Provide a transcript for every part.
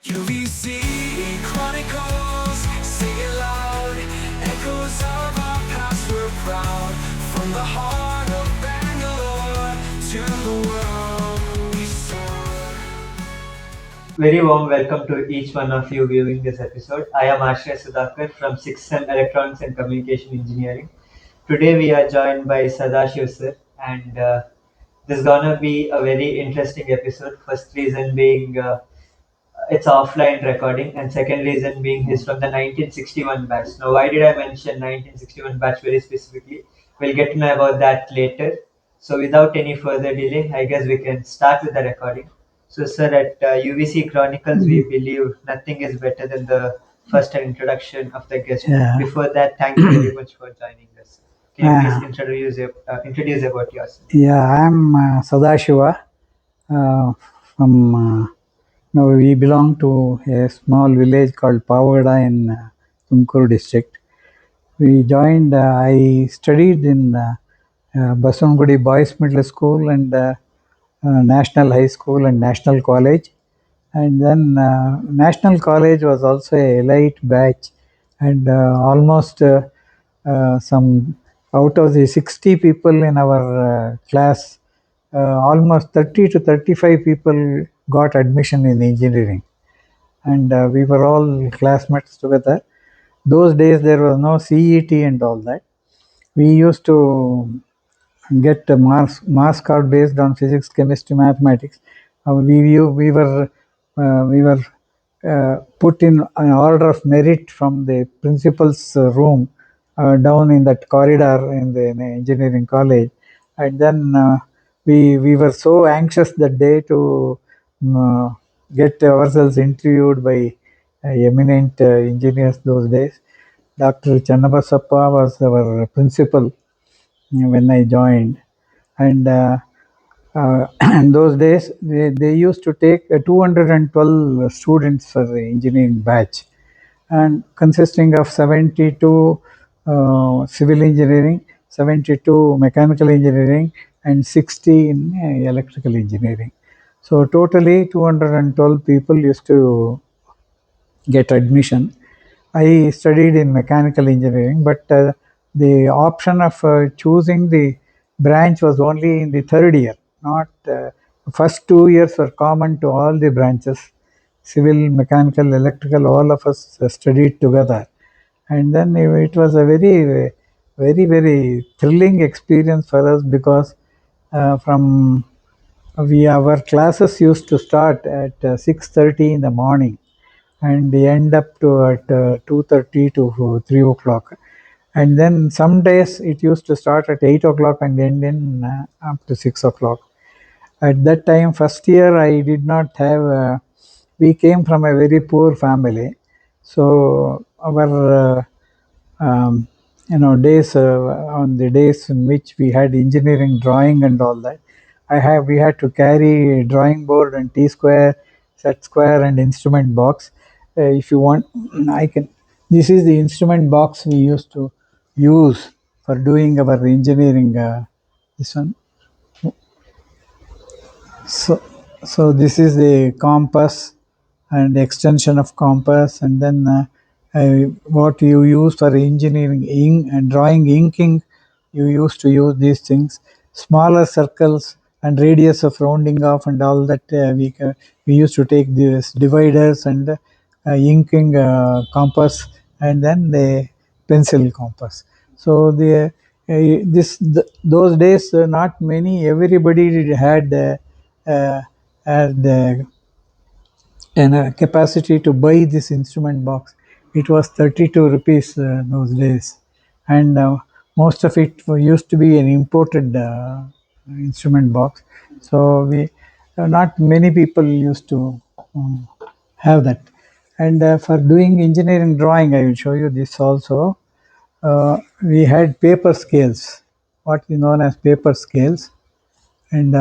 UVCE chronicles, sing it loud. Echoes of our past we're proud. From the heart of Bangalore to the world we soar. Very warm welcome to each one of you viewing this episode. I am Asshray from 6th Sem Electronics and Communication Engineering. Today we are joined by Sadasiva sir, and this is gonna be a very interesting episode. First reason being it's offline recording, and second reason being he's from the 1961 batch. Now, why did I mention 1961 batch very specifically? We'll get to know about that later. So, without any further delay, I guess we can start with the recording. So, sir, at UVC Chronicles, we believe nothing is better than the first introduction of the guest. Yeah. Before that, thank you very much for joining us. Can you please introduce about yourself? Yeah, I'm Sadashiva. We belong to a small village called Pavada in Tumkuru district. I studied in Baswangudi Boys Middle School and National High School and National College. And then National College was also a elite batch, and almost some out of the 60 people in our class, almost 30 to 35 people got admission in engineering, and we were all classmates together. Those days there was no CET and all that. We used to get a marks card based on physics, chemistry, mathematics. We were put in an order of merit from the principal's room down in that corridor in the engineering college, and then we were so anxious that day to uh, get ourselves interviewed by eminent engineers those days. Dr. Channabasappa was our principal when I joined, and in those days they used to take 212 students for the engineering batch, and consisting of 72 civil engineering, 72 mechanical engineering, and 60 in electrical engineering. So totally 212 people used to get admission. I studied in mechanical engineering, but the option of choosing the branch was only in the third year. Not first 2 years were common to all the branches. Civil, mechanical, electrical, all of us studied together, and then it was a very thrilling experience for us, because from we our classes used to start at 6:30 in the morning and they end up to at 2:30 to 3 o'clock. And then some days it used to start at 8 o'clock and end in up to 6 o'clock. At that time, first year, I did not have, we came from a very poor family. So our, days, on the days in which we had engineering drawing and all that, we had to carry drawing board and T-square, set square and instrument box. If you want, I can, this is the instrument box we used to use for doing our engineering, this one. So, so this is the compass and the extension of compass, and then what you use for engineering ink and drawing inking, you used to use these things. Smaller circles and radius of rounding off and all that, we used to take these dividers and inking compass, and then the pencil compass. So those days, not many, everybody uh, had a capacity to buy this instrument box. It was 32 rupees those days, and most of it used to be an imported instrument box. So we not many people used to have that. And for doing engineering drawing, I will show you this also. We had paper scales, what is known as paper scales, and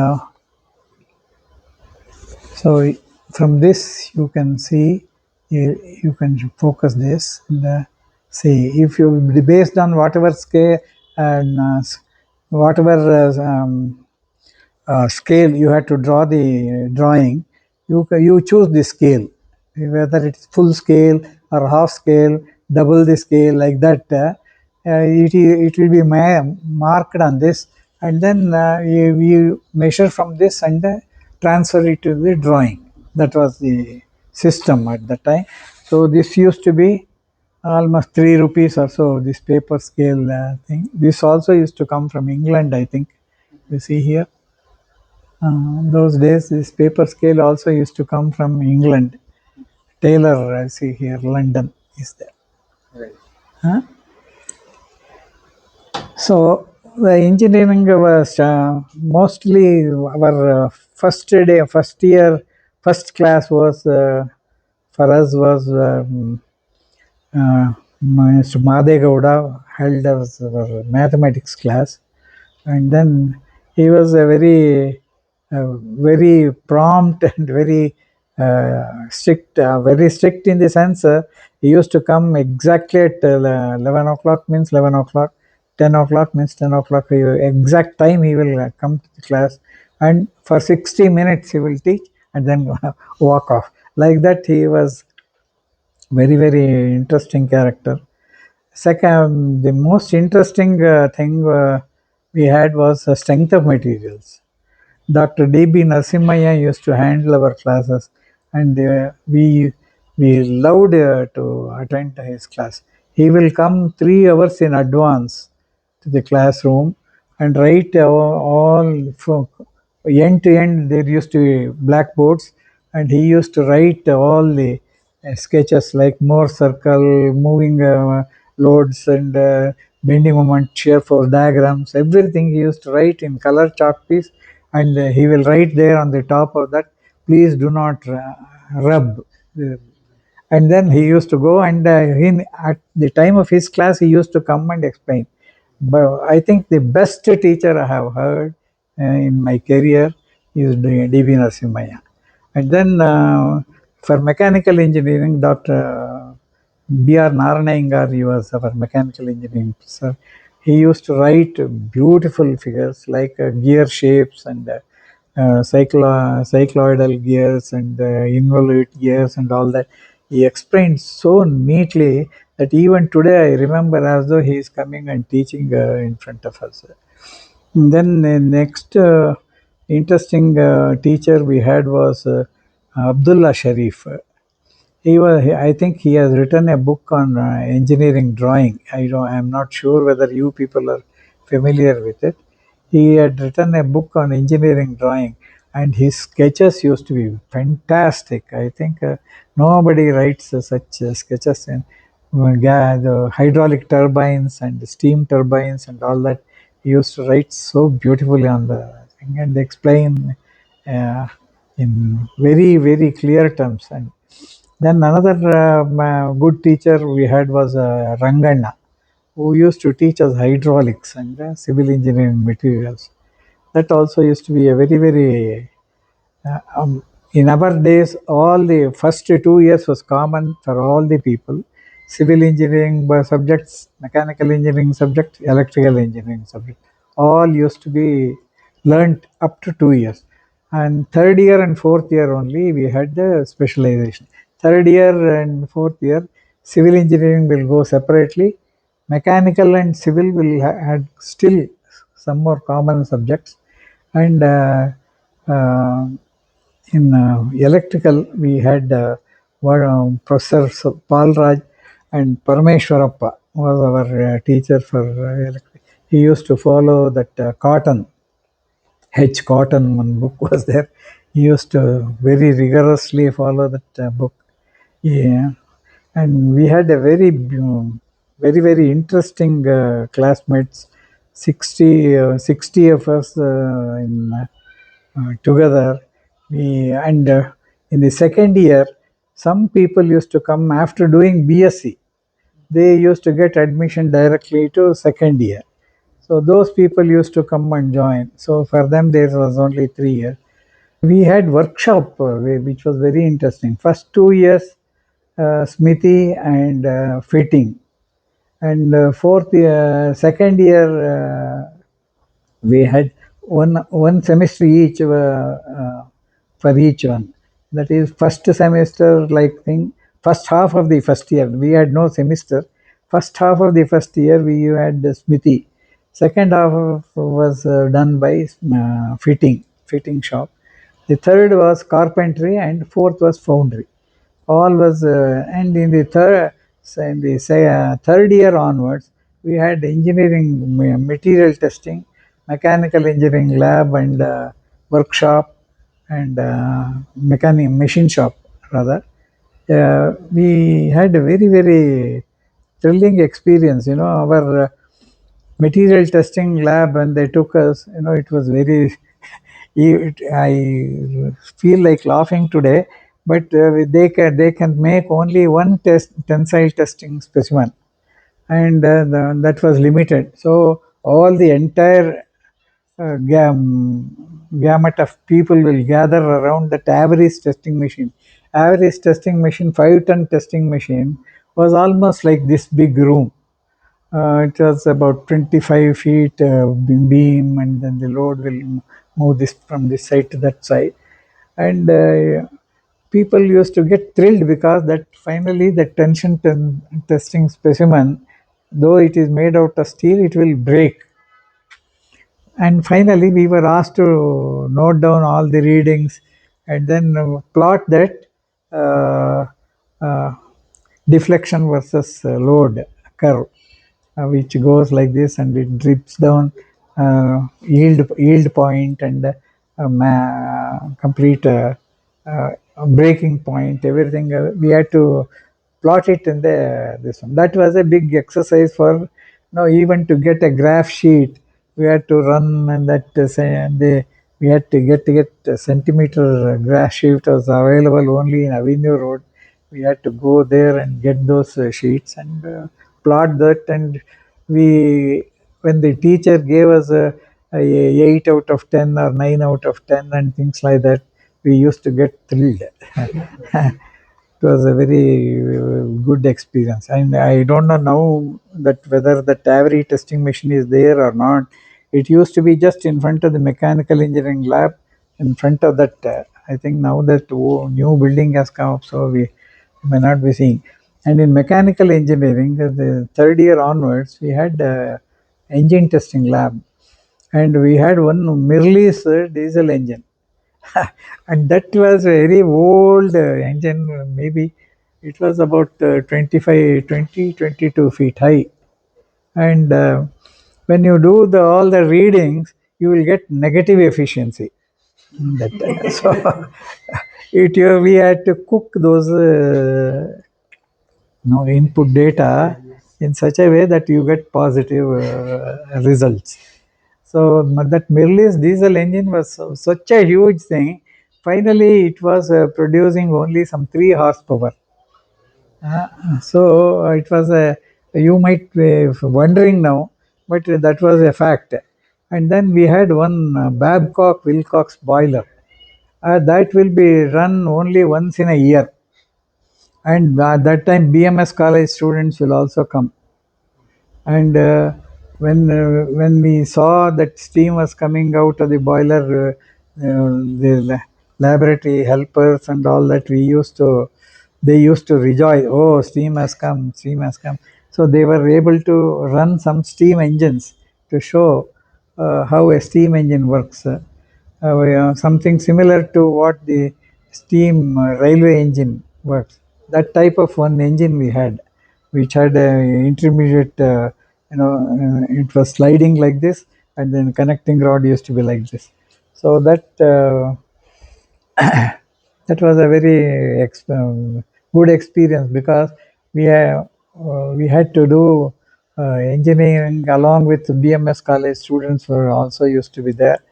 so from this you can see, you can focus this and see if you, based on whatever scale and whatever scale you had to draw the drawing, you choose the scale. whether it's full scale or half scale, double the scale, like that. It will be marked on this, and then we measure from this and transfer it to the drawing. That was the system at the time. So this used to be almost 3 rupees or so, this paper scale thing. This also used to come from England, I think. You see here. Those days, this paper scale also used to come from England. Taylor, I see here, London is there. Right. Huh? So the engineering was mostly our first year, first class was for us was Mr. Madegowda held as our mathematics class, and then he was a very prompt and very strict in the sense he used to come exactly at 11 o'clock means 11 o'clock, 10 o'clock means 10 o'clock, exact time he will come to the class, and for 60 minutes he will teach and then walk off. Like that, he was very interesting character. Second, the most interesting thing we had was strength of materials. Dr. D.B. Narasimhaya used to handle our classes, and we loved to attend his class. He will come 3 hours in advance to the classroom and write all from end to end. There used to be blackboards, and he used to write all the sketches like Mohr circle, moving loads, and bending moment, shear force diagrams. Everything he used to write in color chalk piece, and he will write there on the top of that, please do not rub. And then he used to go, and at the time of his class he used to come and explain. But I think the best teacher I have heard in my career is D.B. Narasimhaya. And then for mechanical engineering, Dr. B.R. Naranayangar, he was our mechanical engineering professor. He used to write beautiful figures like gear shapes and cycloidal gears and involute gears and all that. He explained so neatly that even today I remember as though he is coming and teaching in front of us. And then the next interesting teacher we had was Abdullah Sharif. I think he has written a book on engineering drawing. I'm not sure whether you people are familiar with it. He had written a book on engineering drawing, and his sketches used to be fantastic. I think nobody writes such sketches in the hydraulic turbines and steam turbines and all that. He used to write so beautifully on the thing and explain in very clear terms. And then another good teacher we had was Ranganna, who used to teach us hydraulics and civil engineering materials. That also used to be a very in our days, all the first 2 years was common for all the people. Civil engineering subjects, mechanical engineering subject, electrical engineering subject, all used to be learnt up to 2 years. And third year and fourth year only we had the specialization. Third year and fourth year, civil engineering will go separately. Mechanical and civil will had still some more common subjects, and uh, in electrical, we had Professor Paul Raj and Parameshwarappa was our teacher for electric. He used to follow that cotton, H. Cotton, one book was there. He used to very rigorously follow that book. Yeah, and we had a very interesting classmates. 60 of us in together. In the second year, some people used to come after doing BSc. They used to get admission directly to second year. So those people used to come and join. So for them, there was only 3 years. We had workshop, which was very interesting. First 2 years, smithy and fitting, and second year, we had one semester each for each one. that is first semester like thing, first half of the first year. We had no semester. First half of the first year we had the smithy. Second half was done by fitting shop. The third was carpentry and fourth was foundry. All was and in the third year onwards we had engineering material testing, mechanical engineering lab and workshop and machine shop rather. We had a very thrilling experience, our material testing lab when they took us, it was very I feel like laughing today, but they can make only one tensile testing specimen, and that was limited. So all the entire gamut of people will gather around that average testing machine. Average testing machine, 5-ton testing machine, was almost like this big room. It was about 25 feet beam, and then the load will move this from this side to that side. And people used to get thrilled because that finally the testing specimen, though it is made out of steel, it will break. And finally, we were asked to note down all the readings and then plot that uh, uh, deflection versus load curve, which goes like this and it drips down yield point and complete breaking point. Everything we had to plot it in the this one. That was a big exercise for even to get a graph sheet. We had to run and that say and we had to get a centimeter graph sheet was available only in Avenue Road. We had to go there and get those sheets and plot that, and we when the teacher gave us a 8 out of 10 or 9 out of 10 and things like that, we used to get thrilled. It was a very good experience, and I don't know now that whether the Tavri testing machine is there or not. It used to be just in front of the mechanical engineering lab, in front of that. I think now that new building has come up, so we may not be seeing. And in mechanical engineering, the third year onwards, we had engine testing lab, and we had one Mirli's diesel engine. And that was a very old engine, maybe it was about 22 feet high. And when you do all the readings, you will get negative efficiency. That, so we had to cook those input data in such a way that you get positive results. So that Mirli's diesel engine was such a huge thing. Finally, it was producing only some 3 horsepower. So it was a, you might be wondering now, but that was a fact. And then we had one Babcock Wilcox boiler. That will be run only once in a year. And that time BMS college students will also come. And when we saw that steam was coming out of the boiler, the laboratory helpers and all that, they used to rejoice. Oh, steam has come, steam has come. So they were able to run some steam engines to show how a steam engine works. Something similar to what the steam railway engine works. That type of one engine we had, which had a intermediate, it was sliding like this, and then connecting rod used to be like this. So that was a very good experience because we had to do engineering along with BMS college students were also used to be there,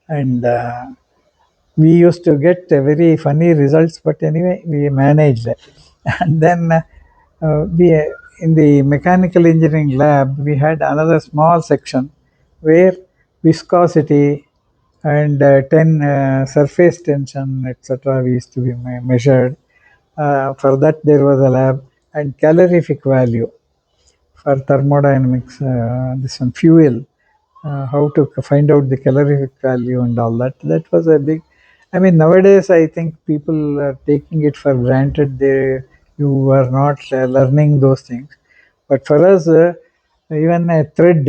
and we used to get very funny results, but anyway, we managed. And then we in the mechanical engineering lab, we had another small section where viscosity and 10 surface tension, etc., we used to be measured. For that, there was a lab, and calorific value for thermodynamics, this one fuel, how to find out the calorific value and all that. That was a big, I mean, nowadays I think people are taking it for granted. You are not learning those things. But for us, even a thread,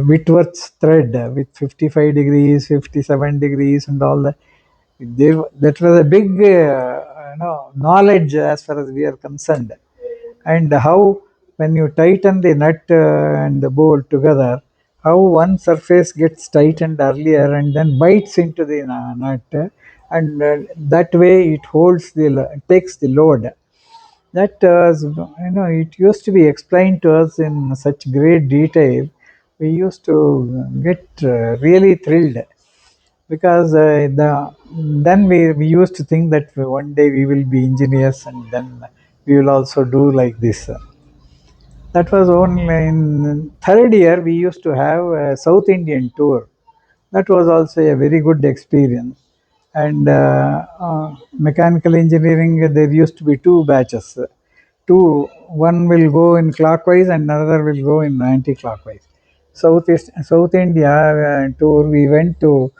Whitworth's thread with 55 degrees, 57 degrees, and all that. That was a big, knowledge as far as we are concerned. And how, when you tighten the nut and the bolt together, how one surface gets tightened earlier and then bites into the nut, and that way it holds takes the load. That it used to be explained to us in such great detail. We used to get really thrilled, because then we used to think that one day we will be engineers, and then we will also do like this. That was only in third year. We used to have a South Indian tour. That was also a very good experience. And mechanical engineering, there used to be two batches. One will go in clockwise and another will go in anti-clockwise. South India tour, we went to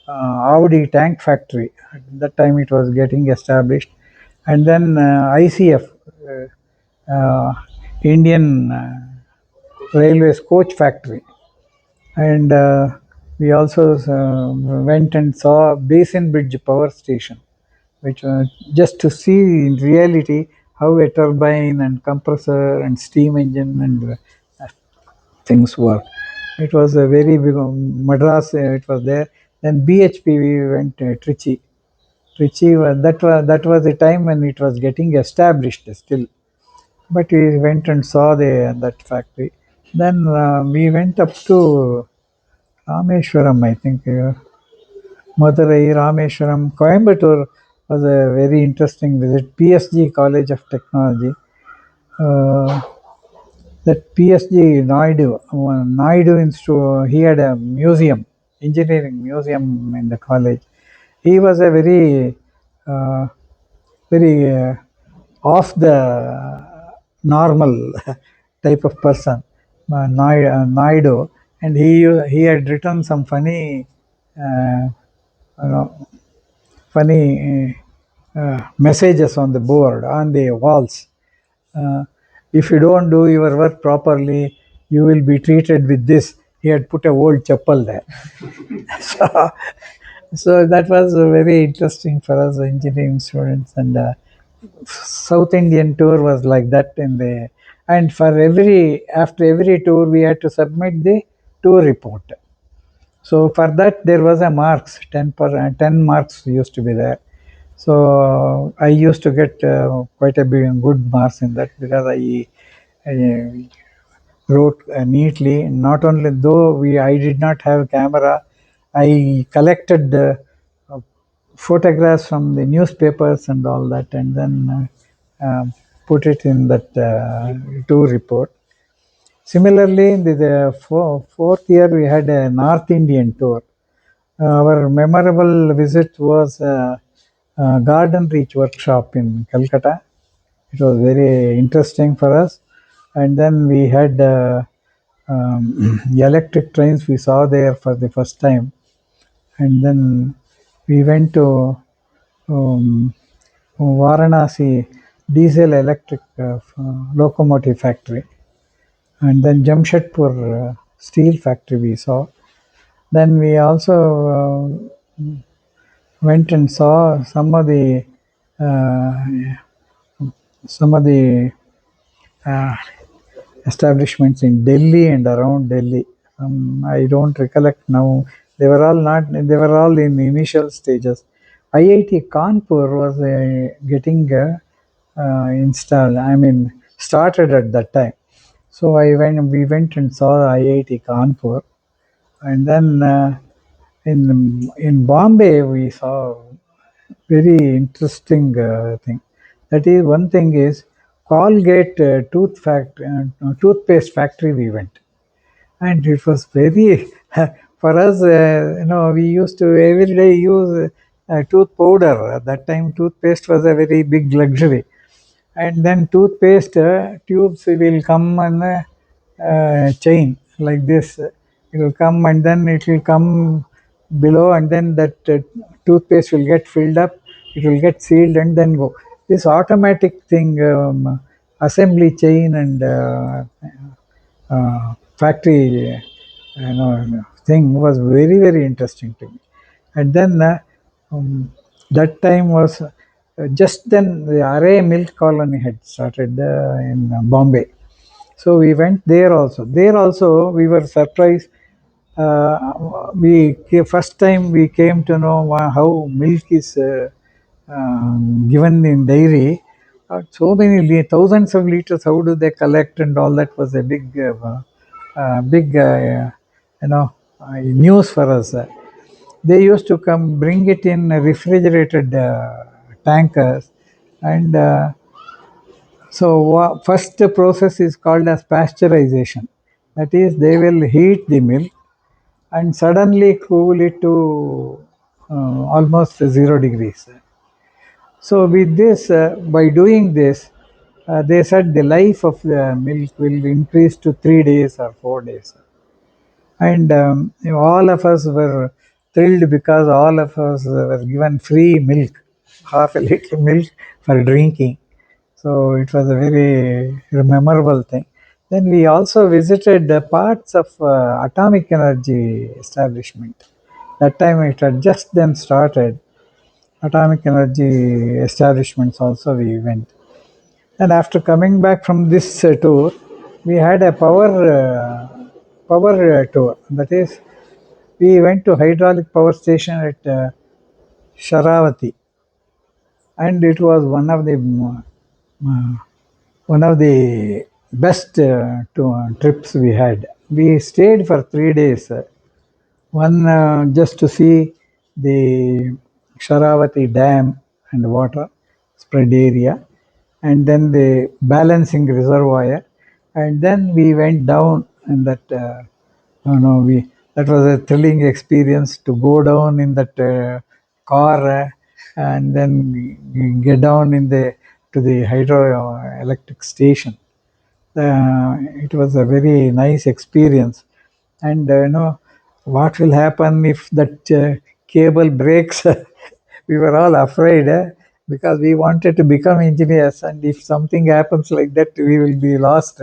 Audi tank factory. At that time it was getting established. And then ICF, Indian Railways coach factory. And we also went and saw Basin Bridge power station, which just to see in reality how a turbine and compressor and steam engine and things work. It was a very big Madras. It was there. Then BHP, we went Trichy. Trichy that was the time when it was getting established still. But we went and saw that factory. Then we went up to Rameshwaram, I think. Madurai, Rameshwaram, Coimbatore was a very interesting visit. PSG College of Technology. Uh, that PSG Naidu Institute, he had a museum, engineering museum in the college. He was a uh, very off the normal type of person, Naidu, and he had written some you know, funny messages on the board, on the walls. Uh, if you don't do your work properly, you will be treated with this. He had put a old chapel there. so, so that was very interesting for us engineering students. And South Indian tour was like that and for after every tour we had to submit the tour report. So for that there was a marks, 10 marks used to be there. So I used to get quite a bit good marks in that, because I wrote neatly. Not only though I did not have camera, I collected photographs from the newspapers and all that, and then put it in that tour report. Similarly, in the fourth year, we had a North Indian tour. Our memorable visit was Garden Reach workshop in Calcutta. It was very interesting for us. And then we had electric trains we saw there for the first time. And then we went to um, Varanasi diesel electric locomotive factory. And then Jamshedpur steel factory we saw. Then we also went and saw uh, some of the uh, establishments in Delhi and around Delhi. I don't recollect now. They were all not. They were all in initial stages. IIT Kanpur was getting installed. I mean, started at that time. So we went and saw IIT Kanpur, and then in Bombay we saw very interesting thing. That is, one thing is Colgate toothpaste factory we went, and it was very for us. We used to every day use tooth powder. At that time, toothpaste was a very big luxury, and then toothpaste tubes will come on a chain like this. It will come, and then it will come below, and then that toothpaste will get filled up, it will get sealed and then go. This automatic thing, assembly chain and factory thing was very, very interesting to me. And then that time was just then the Array milk colony had started in Bombay. So we went there also. There also we were surprised. First time we came to know how milk is given in dairy. So many thousands of liters. How do they collect and all that was a big news for us. They used to come bring it in refrigerated tankers, and so first process is called as pasteurization. That is, they will heat the milk and suddenly cool it to almost 0 degrees. So with this, by doing this, they said the life of the milk will increase to 3 days or 4 days. And all of us were thrilled because all of us were given free milk, half a liter milk for drinking. So it was a very memorable thing. Then we also visited parts of atomic energy establishment. That time it had just then started. Atomic energy establishments also we went. And after coming back from this tour, we had a power tour. That is, we went to hydraulic power station at Sharavati, and it was uh, one of the best trips we had. We stayed for 3 days. One just to see the Sharavati Dam and water spread area, and then the balancing reservoir, and then we went down and that we that was a thrilling experience to go down in that car and then get down in the to the hydroelectric station. It was a very nice experience, and what will happen if that cable breaks. We were all afraid because we wanted to become engineers, and if something happens like that we will be lost.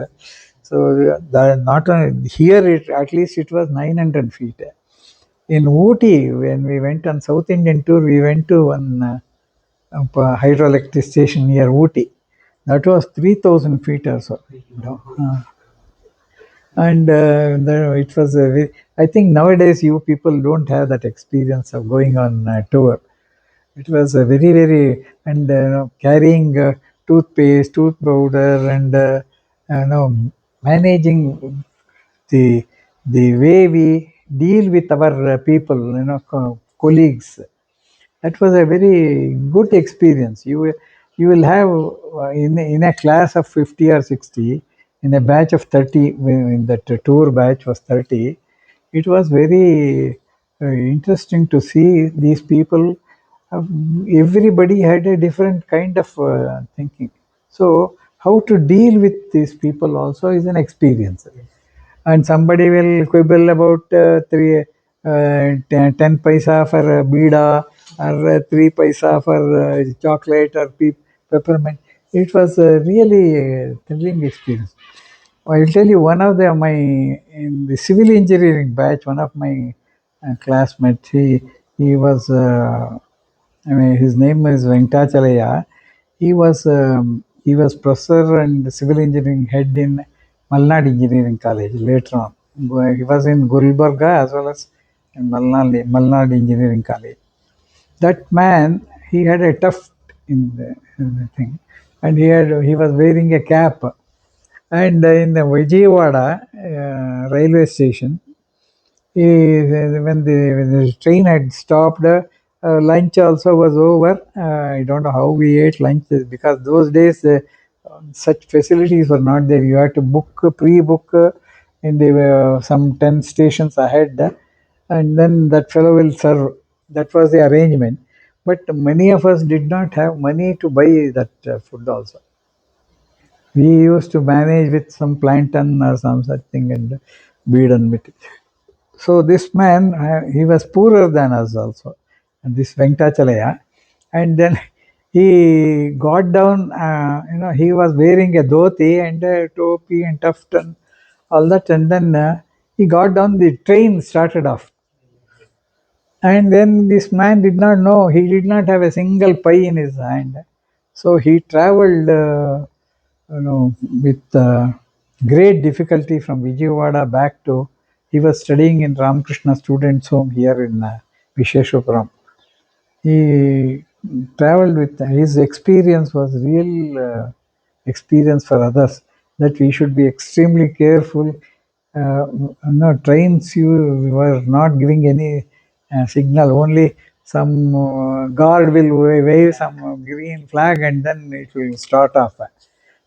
So not only here, it at least it was 900 feet. In Ooty, when we went on South Indian tour, we went to one hydroelectric station near Ooty. That was 3000 feet or so. And it was I think nowadays you people don't have that experience of going on tour. It was a very, very, and carrying toothpaste, tooth powder, and managing the way we deal with our people, colleagues. That was a very good experience. You will have in a class of 50 or 60, in a batch of 30, in that tour batch was 30. It was very interesting to see these people. Everybody had a different kind of thinking. So how to deal with these people also is an experience. And somebody will quibble about 10 paisa for bida, or 3 paisa for chocolate or peppermint. It was a really thrilling experience. I'll tell you, one of my in the civil engineering batch, one of my classmates, he was I mean, his name is Venkatachalaya. He was professor and civil engineering head in Malnad Engineering College later on. He was in Gulbarga as well as in Malnad Engineering College. That man, he had a tuft in the thing, and he was wearing a cap. And in the Vijayawada railway station, when the train had stopped, lunch also was over. I don't know how we ate lunch because those days such facilities were not there. You had to pre-book in the some 10 stations ahead, and then that fellow will serve. That was the arrangement. But many of us did not have money to buy that food also. We used to manage with some plantain or some such thing and be done with it. So this man, he was poorer than us also, and this Venkatachalaya, and then he got down. He was wearing a dhoti and a topi and tuft and all that, and then he got down. The train started off, and then this man did not know. He did not have a single pie in his hand, so he traveled. With great difficulty from Vijayawada back to, he was studying in Ramakrishna Students' Home here in Visheshapuram. He traveled with, his experience was real experience for others, that we should be extremely careful. Trains, you were not giving any signal, only some guard will wave some green flag and then it will start off.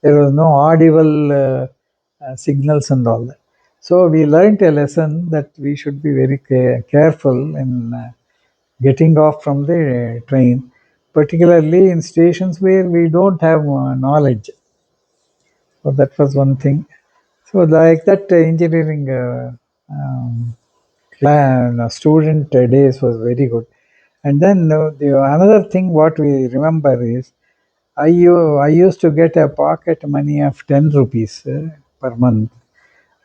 There was no audible signals and all that. So we learned a lesson that we should be very careful in getting off from the train, particularly in stations where we don't have knowledge. So that was one thing. So like that engineering student days was very good. And then another thing what we remember is I used to get a pocket money of 10 rupees per month,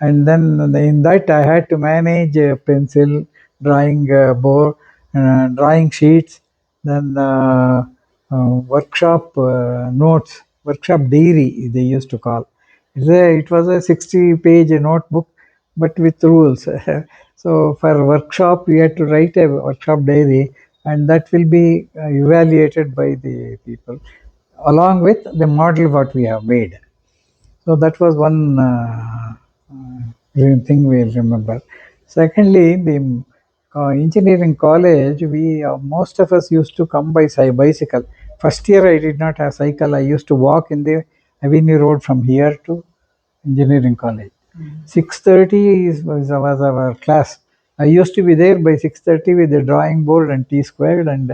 and then in that I had to manage a pencil, drawing board, drawing sheets, then workshop notes, workshop diary they used to call. It was a 60-page notebook, but with rules. So for workshop we had to write a workshop diary, and that will be evaluated by the people along with the model what we have made. So that was one thing we remember. Secondly, the engineering college, we most of us used to come by bicycle. First year I did not have cycle. I used to walk in the Avenue Road from here to engineering college. 6:30 was our class. I used to be there by 6:30 with the drawing board and T squared, and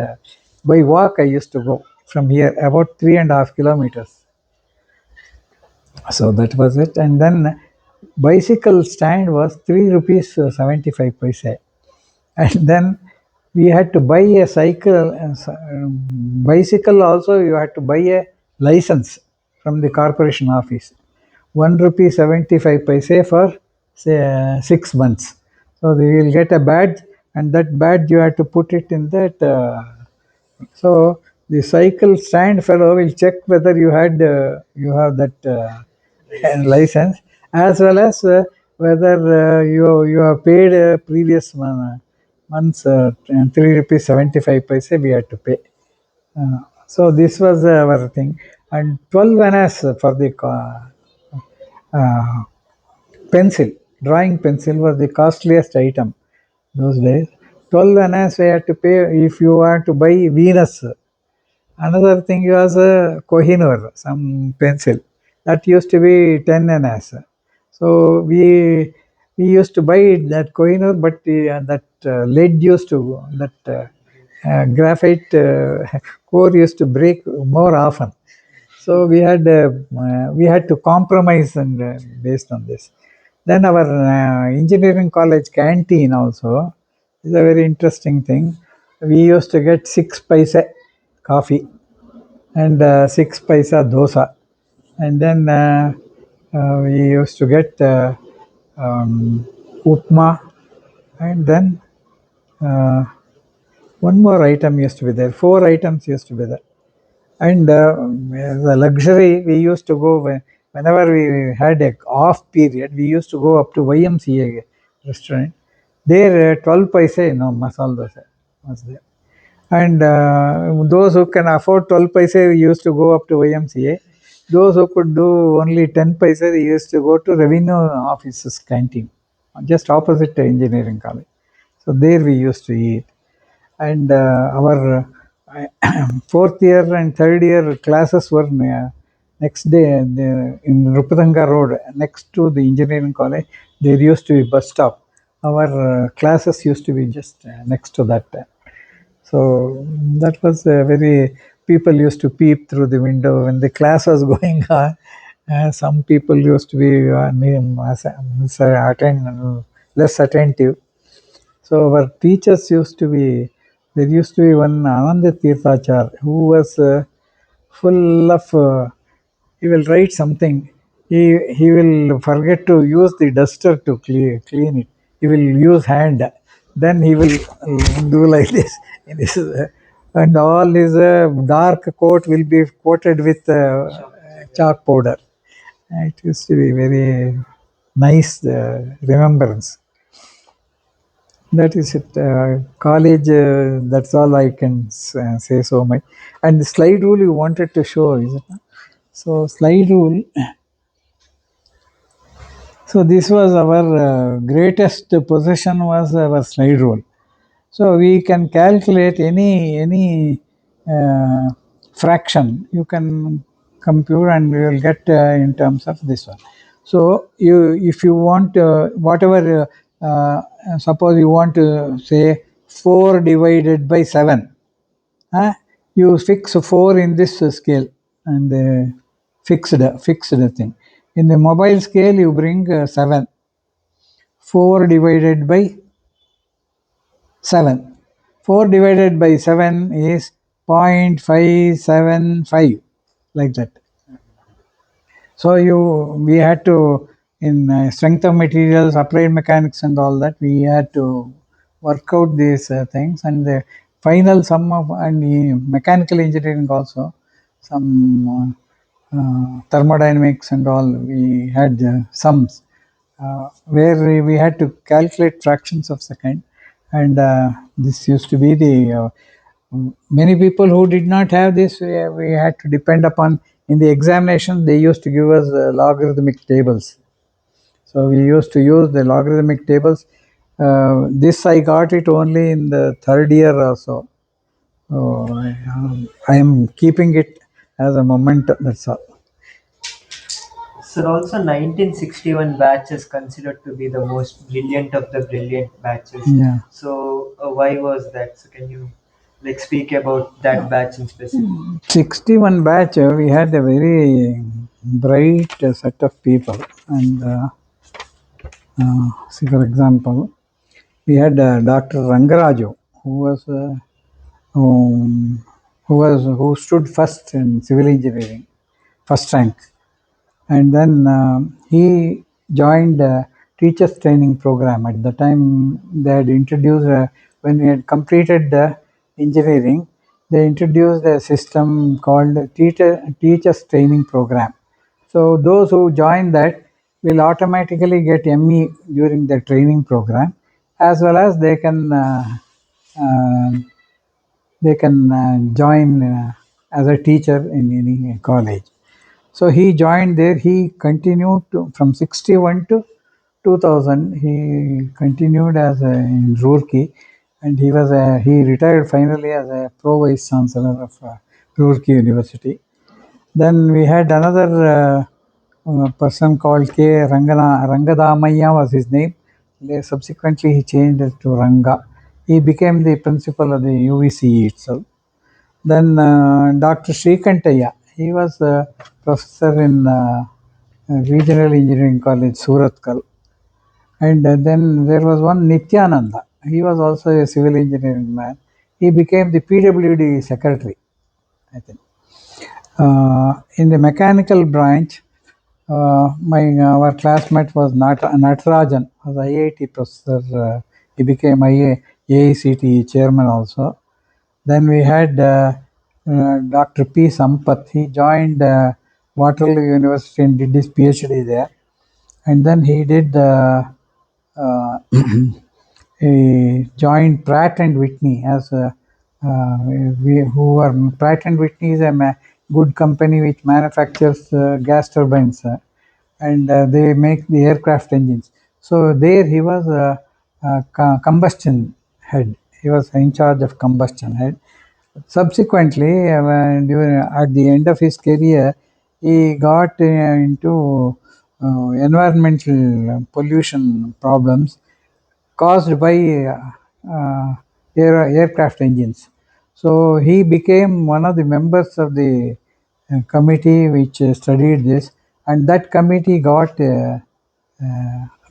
by walk I used to go from here about 3.5 kilometers. So that was it. And then bicycle stand was 3 rupees 75 paise. And then we had to buy a cycle. Bicycle also you had to buy a license from the corporation office. 1 rupee 75 paise for say 6 months. So they will get a badge, and that badge you have to put it in that. So the cycle stand fellow will check whether you have that license, as well as whether you have paid previous months 3 rupees 75 paise we had to pay. So this was our thing, and 12 annas for the uh, pencil. Drawing pencil was the costliest item those days. 12 annas we had to pay if you want to buy Venus. Another thing was a Kohinoor, some pencil. That used to be 10 annas. So we used to buy that Kohinoor, but that lead used to, that graphite core used to break more often. So we had to compromise and based on this. Then our engineering college canteen also is a very interesting thing. We used to get 6 paise coffee and 6 paisa dosa, and then we used to get upma, and then uh, one more item used to be there. 4 items used to be there. And the luxury, we used to go whenever we had a off period, we used to go up to YMCA restaurant. There, 12 paise, masala dosa was there. And those who can afford 12 paise used to go up to YMCA. Those who could do only 10 paise, they used to go to revenue office's canteen, just opposite the engineering college. So there we used to eat. And our fourth year and third year classes were next day in Rupatanga Road, next to the engineering college. There used to be bus stop. Our classes used to be just next to that. So that was very, people used to peep through the window when the class was going on. Some people used to be less attentive. So our teachers there used to be one Ananda Tirthachar who was full of, he will write something. He will forget to use the duster to clean it. He will use hand. Then he will do like this. In his, and all his dark coat will be coated with chalk powder. It used to be very nice remembrance. That is it. College, that's all I can say so much. And the slide rule you wanted to show, is it? So slide rule. So this was our greatest possession was our slide rule. So we can calculate any fraction. You can compute and we will get in terms of this one. So if you want whatever, suppose you want to say 4 divided by 7, you fix 4 in this scale and fixed thing. In the mobile scale, you bring 7. 4 divided by 7. 4 divided by 7 is 0.575, like that. So we had to, in strength of materials, applied mechanics and all that, we had to work out these things, and the final sum of, and mechanical engineering also, some thermodynamics and all, we had sums where we had to calculate fractions of second, and this used to be the many people who did not have this, we had to depend upon. In the examination they used to give us logarithmic tables, so we used to use the logarithmic tables. This I got it only in the third year or so. I am keeping it as a memento, that's all. Sir, also 1961 batch is considered to be the most brilliant of the brilliant batches. Yeah. So why was that? So can you like speak about that batch in specific? 61 batch, we had a very bright set of people, and see, for example, we had Dr. Rangaraju, um, who stood first in civil engineering, first rank, and then he joined teachers training program. At the time they had introduced, when we had completed the engineering, they introduced a system called teachers training program. So those who join that will automatically get ME during the training program, as well as uh, they can join as a teacher in any college. So he joined there. He continued from 61 to 2000. He continued as in Roorkee, and he retired finally as a pro vice chancellor of Roorkee University. Then we had another person called K. Rangadamaya was his name. Subsequently, he changed it to Ranga. He became the principal of the UVCE itself. Then Dr. Srikantaya, he was a professor in Regional Engineering College, Suratkal. And then there was one Nityananda. He was also a civil engineering man. He became the PWD secretary, I think. In the mechanical branch, our classmate was Natarajan, was IIT professor. He became AICT chairman also. Then we had Dr. P. Sampath. He joined Waterloo University and did his PhD there. And then he did he joined Pratt and Whitney as Pratt and Whitney is a good company which manufactures gas turbines, and they make the aircraft engines. So there he was a combustion head. He was in charge of combustion head. Subsequently, at the end of his career, he got into environmental pollution problems caused by aircraft engines. So he became one of the members of the committee which studied this, and that committee got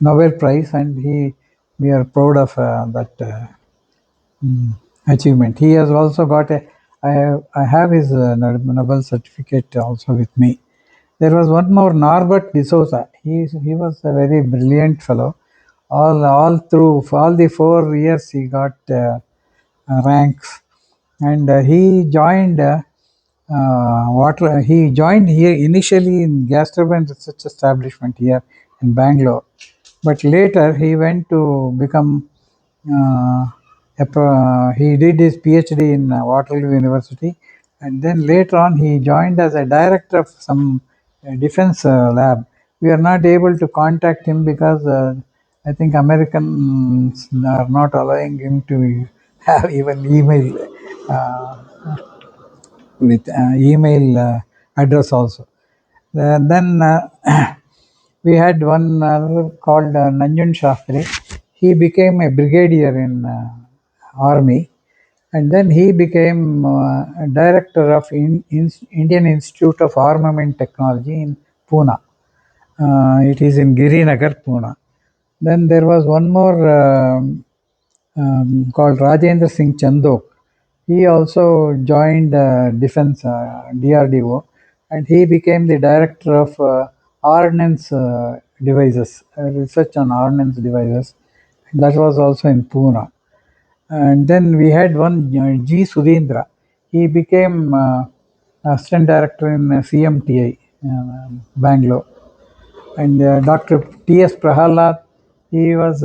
Nobel Prize, and he we are proud of that achievement. He has also got I have his Nobel certificate also with me. There was one more, Norbert D'Souza. He was a very brilliant fellow. All through all the 4 years he got ranks, and he joined he joined here initially in gas turbine research establishment here in Bangalore, but later he went to become he did his PhD in Waterloo University, and then later on he joined as a director of some defense lab. We are not able to contact him because I think Americans are not allowing him to have even email with email address also. Then we had one called Nanjun Shastri. He became a brigadier in army, and then he became a director of Indian Institute of Armament Technology in Pune. It is in Girinagar, Pune. Then there was one more called Rajendra Singh Chandok. He also joined defense DRDO, and he became the director of ordnance devices, research on ordnance devices. That was also in Pune. And then we had one G. Sudhindra. He became assistant director in CMTI, Bangalore. And Dr. T.S. Prahalad, he was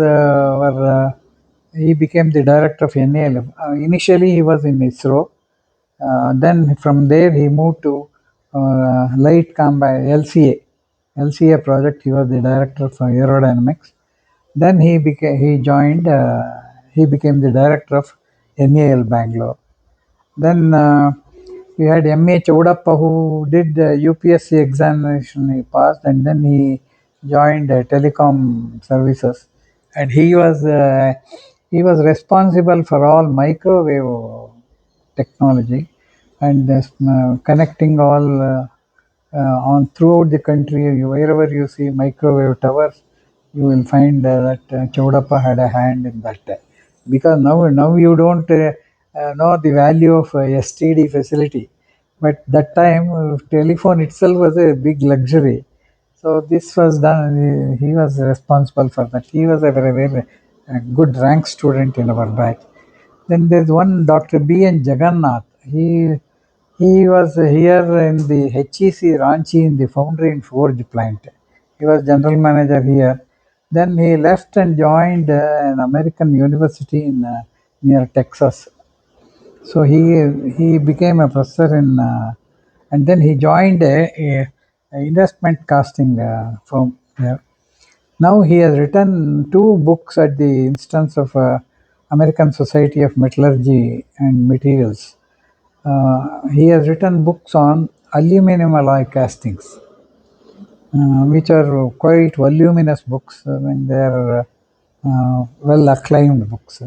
he became the director of NAL. Initially, he was in ISRO. Then from there, he moved to Light Combat LCA project. He was the director of aerodynamics. Then he became the director of NAL Bangalore. Then we had M.A. Chaudappa, who did the UPSC examination. He passed, and then he joined telecom services, and he was responsible for all microwave technology and connecting all on throughout the country. Wherever you see microwave towers, you will find that Chaudappa had a hand in that. Because now you don't know the value of STD facility, but that time telephone itself was a big luxury. So this was done. He was responsible for that. He was a very good rank student in our batch. Then there's one Dr. B.N. Jagannath. He was here in the HEC Ranchi in the foundry and forge plant. He was general manager here. Then he left and joined an American university in near Texas. So he became a professor in, and then he joined a investment casting firm there. Now he has written 2 books at the instance of American Society of Metallurgy and Materials. He has written books on aluminum alloy castings, which are quite voluminous books. They are well acclaimed books.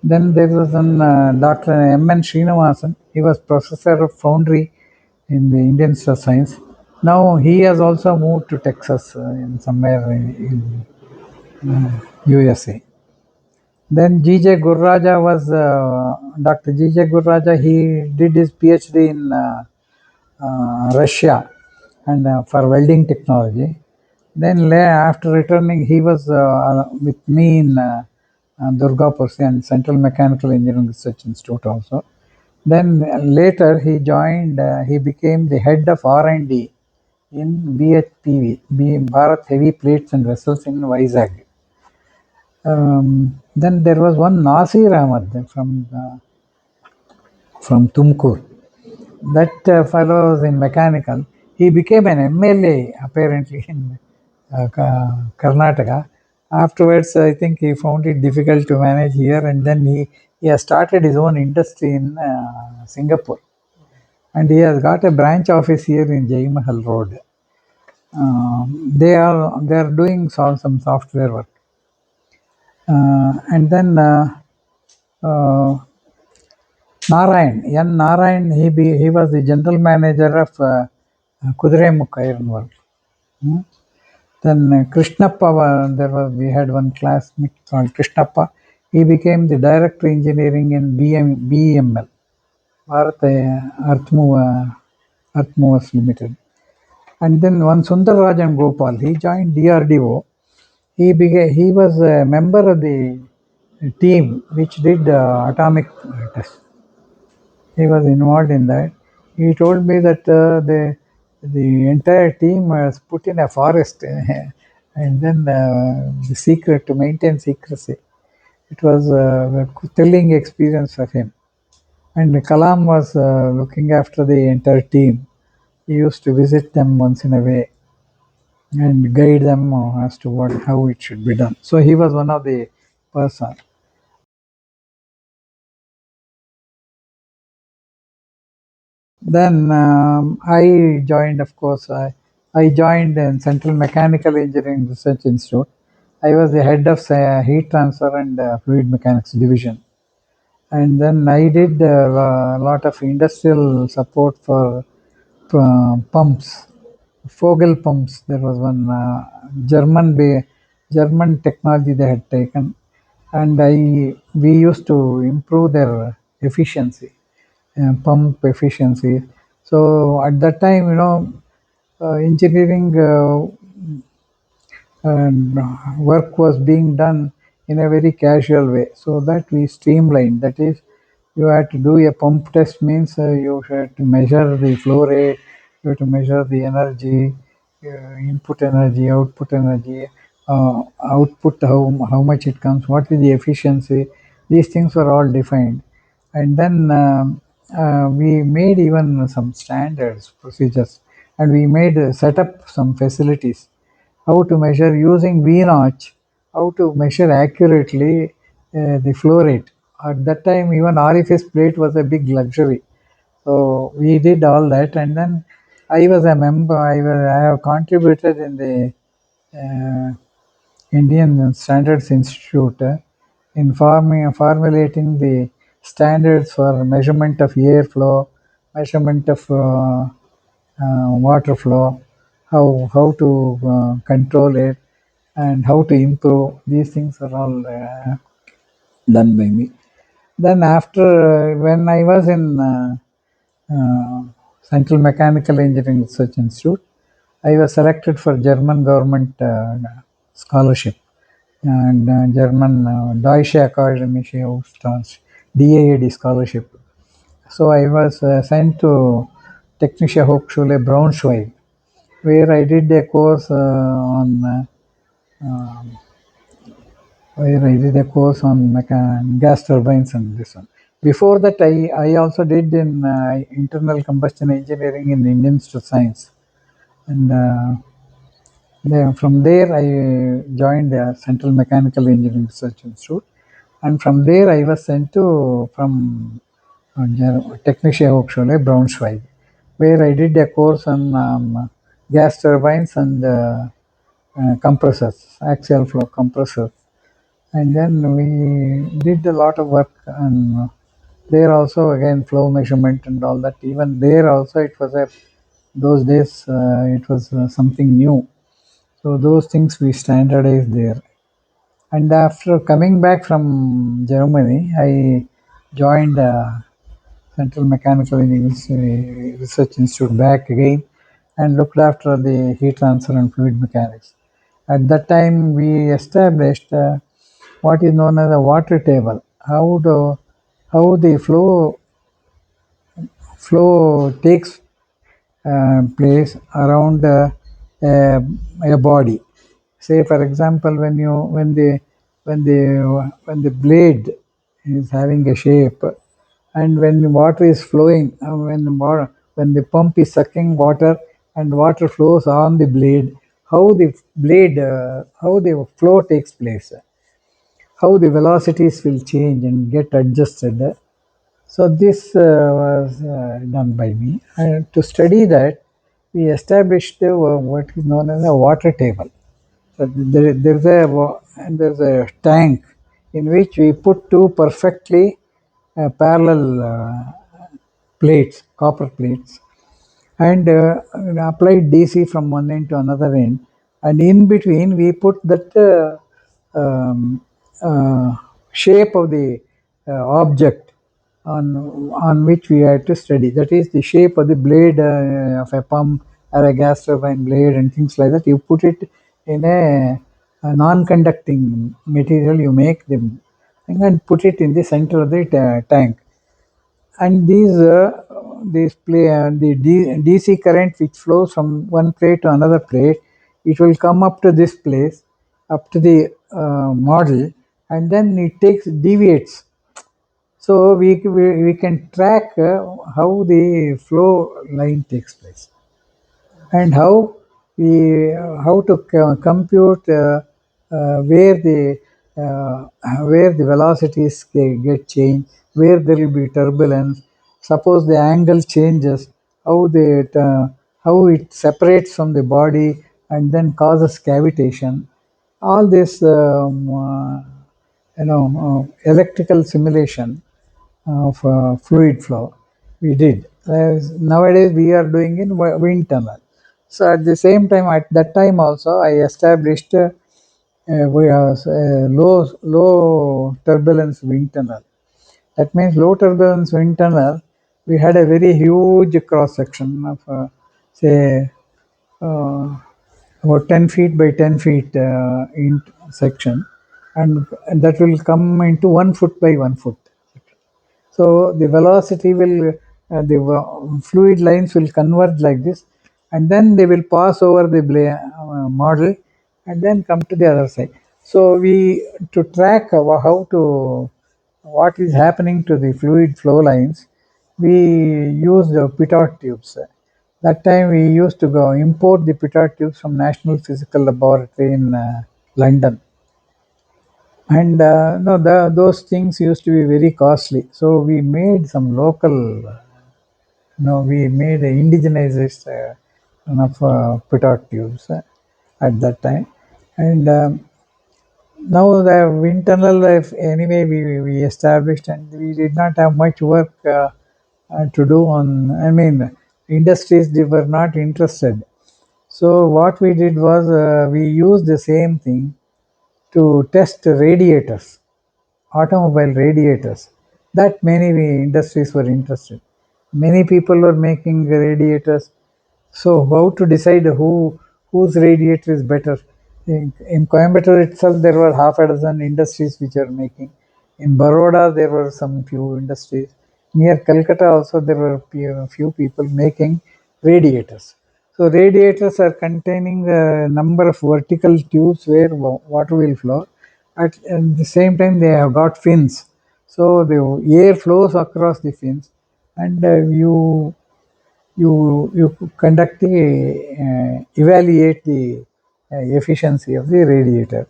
Then there was one Dr. M.N. Srinivasan. He was professor of foundry in the Indian Institute of Science. Now he has also moved to Texas in somewhere in USA. Then G.J. Gurraja was Dr. G.J. Gurraja. He did his PhD in Russia and for welding technology. Then after returning, he was with me in Durgapur and Central Mechanical Engineering Research Institute also. Then later he joined. He became the head of R&D in BHPV, Bharat Heavy Plates and Vessels in Vizag. Then there was one Nasir Ahmad from Tumkur. That fellow was in mechanical. He became an MLA apparently in Karnataka. Afterwards, I think he found it difficult to manage here, and then he has started his own industry in Singapore, and he has got a branch office here in Jai Mahal Road. They are doing some software work, and then Narayan, N. Narayan, he was the general manager of Kudremukh Iron Works. Then Krishnappa, we had one classmate called Krishnappa. He became the director engineering in BEML, Bharat Earth Movers Limited. And then one Sundar Rajan Gopal, he joined DRDO. He was a member of the team which did atomic test. He was involved in that. He told me that the entire team was put in a forest, and then the secret to maintain secrecy. It was a thrilling experience for him. And Kalam was looking after the entire team. He used to visit them once in a way and guide them as to how it should be done. So he was one of the person. Then I joined, of course, I joined in Central Mechanical Engineering Research Institute. I was the head of heat transfer and fluid mechanics division. And then I did a lot of industrial support for pumps, Fogel pumps. There was one German technology they had taken, and we used to improve their efficiency, pump efficiency. So at that time, engineering and work was being done in a very casual way, so that we streamlined. That is, you had to do a pump test, means you had to measure the flow rate, you have to measure the energy, input energy, output, how much it comes, what is the efficiency. These things were all defined. And then we made even some standards procedures, and we made set up some facilities, how to measure using V notch, how to measure accurately the flow rate. At that time, even RFS plate was a big luxury. So we did all that, and then I was a member. I have contributed in the Indian Standards Institute in formulating the standards for measurement of airflow, measurement of water flow, how to control it, and how to improve. These things are all done by me. Then after, when I was in uh, Central Mechanical Engineering Research Institute, I was selected for German government scholarship and German Deutsche Akademische Austausch DAAD scholarship. So I was sent to Technische Hochschule Braunschweig, where I did a course on gas turbines and this one. Before that, I also did in internal combustion engineering in Indian Institute of Science, and from there I joined Central Mechanical Engineering Research Institute, and from there I was sent to from Technische Hochschule Braunschweig, where I did a course on gas turbines and compressors, axial flow compressors. And then we did a lot of work on there also, again flow measurement and all that. Even there also it was those days it was something new. So those things we standardized there. And after coming back from Germany, I joined Central Mechanical Engineering Research Institute back again and looked after the heat transfer and fluid mechanics. At that time, we established what is known as a water table. How the flow takes place around a body. Say, for example, when the blade is having a shape, and when the water is flowing, when the pump is sucking water and water flows on the blade, how the flow takes place, how the velocities will change and get adjusted. So this was done by me. And to study that, we established what is known as a water table. So there's a tank in which we put two perfectly parallel plates, copper plates, and applied DC from one end to another end. and in between we put that um, shape of the object on which we had to study. That is the shape of the blade of a pump or a gas turbine blade and things like that. You put it in a non-conducting material. You make them and put it in the center of the tank. And DC current which flows from one plate to another plate, it will come up to this place, up to the model, and then it takes deviates. So we can track how the flow line takes place and how to compute where the velocities get changed, where there will be turbulence. Suppose the angle changes, how it separates from the body and then causes cavitation. All this electrical simulation of fluid flow we did. Nowadays we are doing in wind tunnel. So at the same time, at that time also, I established low turbulence wind tunnel. That means low turbulence wind tunnel. We had a very huge cross section of say uh, about 10 feet by 10 feet in section, and that will come into 1 foot by 1 foot. So the velocity will, the fluid lines will converge like this, and then they will pass over the model, and then come to the other side. So we to track how to what is happening to the fluid flow lines, we use the pitot tubes. That time we used to go import the pitot tubes from National Physical Laboratory in London. And no, those things used to be very costly. So we made some local, we made indigenized pitot tubes at that time. And now the wind tunnel, anyway, we established, and we did not have much work to do on, I mean, industries, they were not interested. So what we did was we used the same thing to test radiators, automobile radiators, that many industries were interested. Many people were making radiators. So how to decide whose radiator is better? In Coimbatore itself, there were half a dozen industries which are making. In Baroda, there were some few industries. Near Calcutta also, there were few people making radiators. So radiators are containing a number of vertical tubes where water will flow. At the same time, they have got fins. So the air flows across the fins, and you conduct the evaluate the efficiency of the radiator.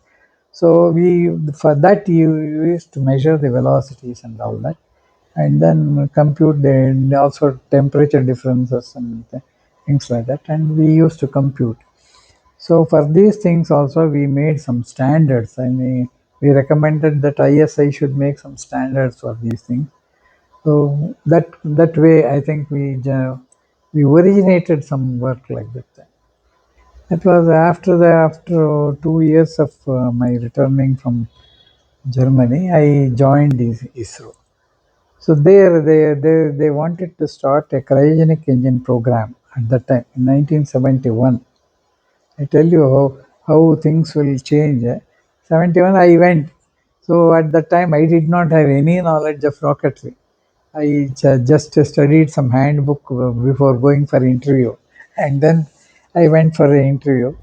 So we for that you used to measure the velocities and all that, and then compute the also temperature differences and things like that, and we used to compute. So for these things also we made some standards. I mean, we recommended that ISI should make some standards for these things. So that way, I think we originated some work like that. That was after 2 years of my returning from Germany, I joined ISRO. So there they wanted to start a cryogenic engine program at that time in 1971. I tell you how things will change. 71 I went. So at that time I did not have any knowledge of rocketry. I just studied some handbook before going for interview, and then I went for an interview.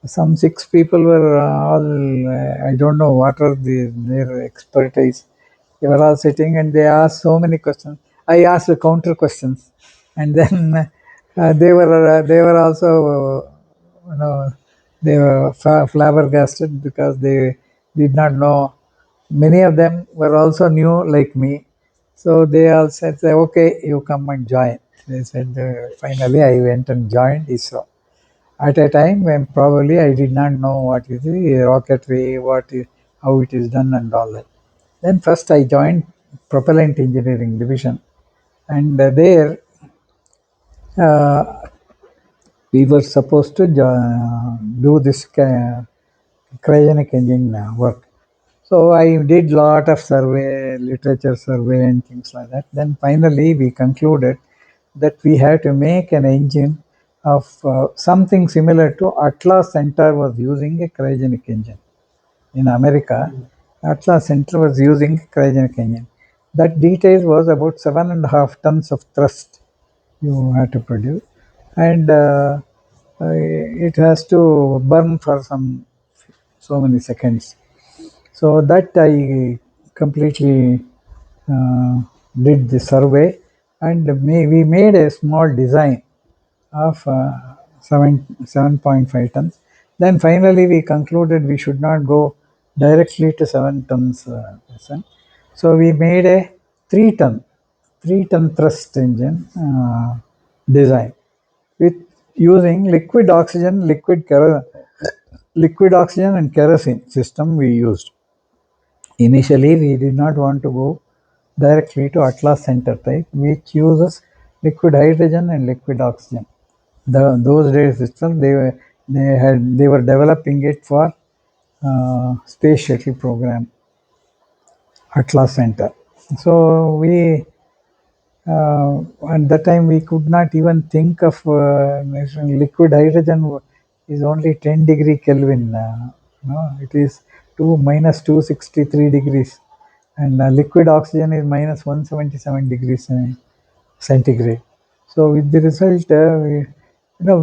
Some six people were all I don't know what are their expertise. They were all sitting and they asked so many questions. I asked the counter questions, and then they were also they were flabbergasted because they did not know. Many of them were also new like me, so they all said, "Okay, you come and join." They said, finally, I went and joined ISRO at a time when probably I did not know what is the rocketry, how it is done, and all that. Then first I joined propellant engineering division, and there uh, we were supposed to do this cryogenic engine work. So I did lot of survey, literature survey and things like that. Then finally we concluded that we had to make an engine of something similar to Atlas Center was using a cryogenic engine. In America, Atlas Center was using a cryogenic engine. That detail was about 7.5 tons of thrust you had to produce, and it has to burn for so many seconds. So that I completely uh, did the survey, and we made a small design of 7.5 tons. Then finally we concluded we should not go directly to 7 tons. So we made a 3 ton thrust engine design with using liquid oxygen and kerosene system we used. Initially, we did not want to go directly to Atlas Center type, which uses liquid hydrogen and liquid oxygen. Those days itself, they were developing it for space shuttle program, Atlas Center. So we at that time we could not even think of liquid hydrogen is only 10 degree Kelvin. No, it is 263 degrees, and liquid oxygen is minus 177 degrees centigrade. So with the result,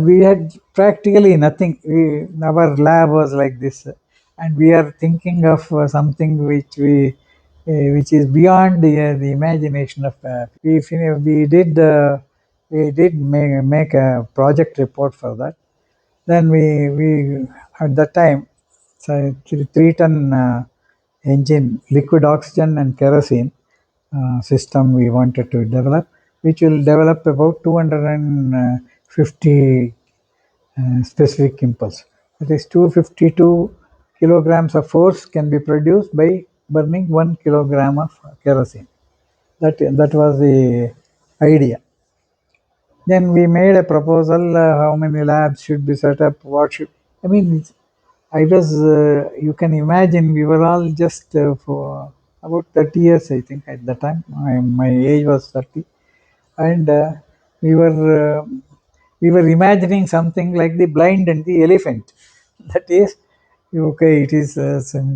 we had practically nothing. Our lab was like this, and we are thinking of something which is beyond the imagination of. We did make a project report for that. Then we at that time, so 3 ton engine, liquid oxygen and kerosene system we wanted to develop, which will develop about 250 specific impulse. That is 252 kilograms of force can be produced by burning 1 kilogram of kerosene. That was the idea. Then we made a proposal, how many labs should be set up, what should, I mean, I was, you can imagine, we were all just for about 30 years, I think, at the time. My age was 30. And we were uh, we were imagining something like the blind and the elephant. That is, okay, it is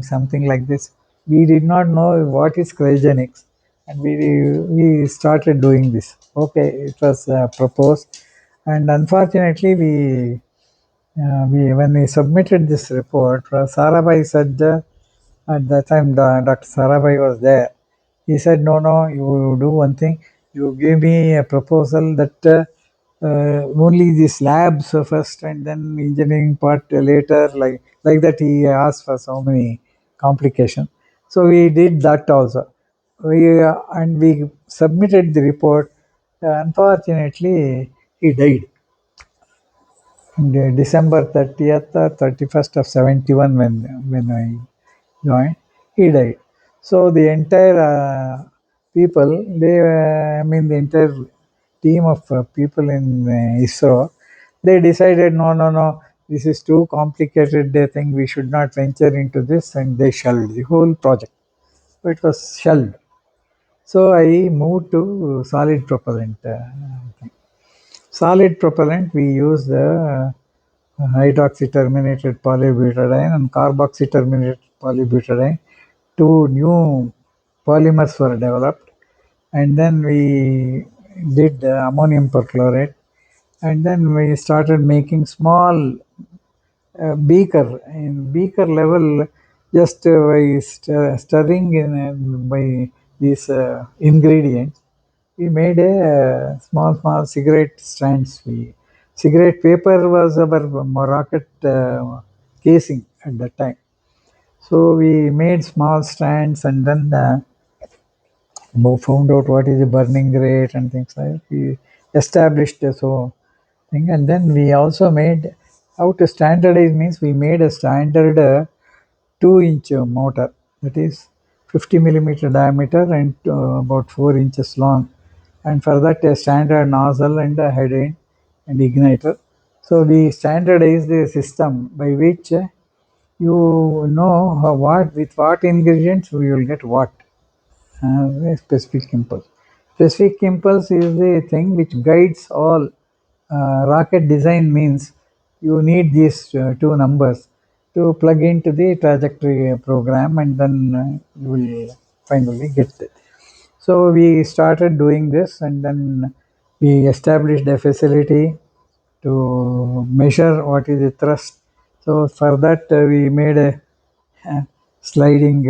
something like this. We did not know what is cryogenics, and we started doing this. Okay, it was proposed, and unfortunately, we when we submitted this report, Sarabhai said at that time Dr. Sarabhai was there. He said, no, you do one thing. You give me a proposal that only these labs first and then engineering part later, like that. He asked for so many complications. So we did that also. And we submitted the report. Unfortunately, he died. December 30th or 31st of 71 when I joined, he died. So the entire people, the entire team of people in ISRO, they decided, no, this is too complicated. They think we should not venture into this, and they shelved the whole project. So it was shelved. So I moved to solid propellant. Solid propellant, we use the hydroxy terminated polybutadiene and carboxy terminated polybutadiene. Two new polymers were developed, and then we did ammonium perchlorate, and then we started making small beaker in beaker level, just by stirring in by these ingredients. We made a small cigarette stands. Cigarette paper was our rocket casing at that time. So we made small stands, and then found out what is the burning rate and things like that. We established so thing, and then we also made how to standardize means we made a standard 2-inch motor, that is 50 millimeter diameter and about 4 inches long, and for that a standard nozzle and a head end and igniter. So we standardize the system by which you know what with what ingredients we will get what. A specific impulse. Specific impulse is the thing which guides all rocket design. Means you need these two numbers to plug into the trajectory program, and then you will finally get it. So we started doing this, and then we established a facility to measure what is the thrust. So for that we made a sliding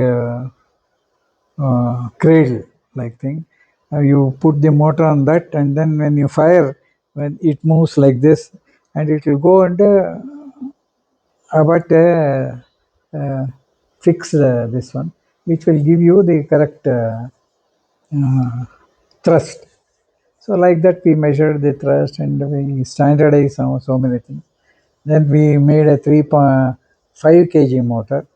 cradle like thing. You put the motor on that, and then when you fire, when it moves like this, and it will go and fix this one, which will give you the correct uh, thrust. So like that we measured the thrust, and we standardized so many things. Then we made a 3.5 kg motor.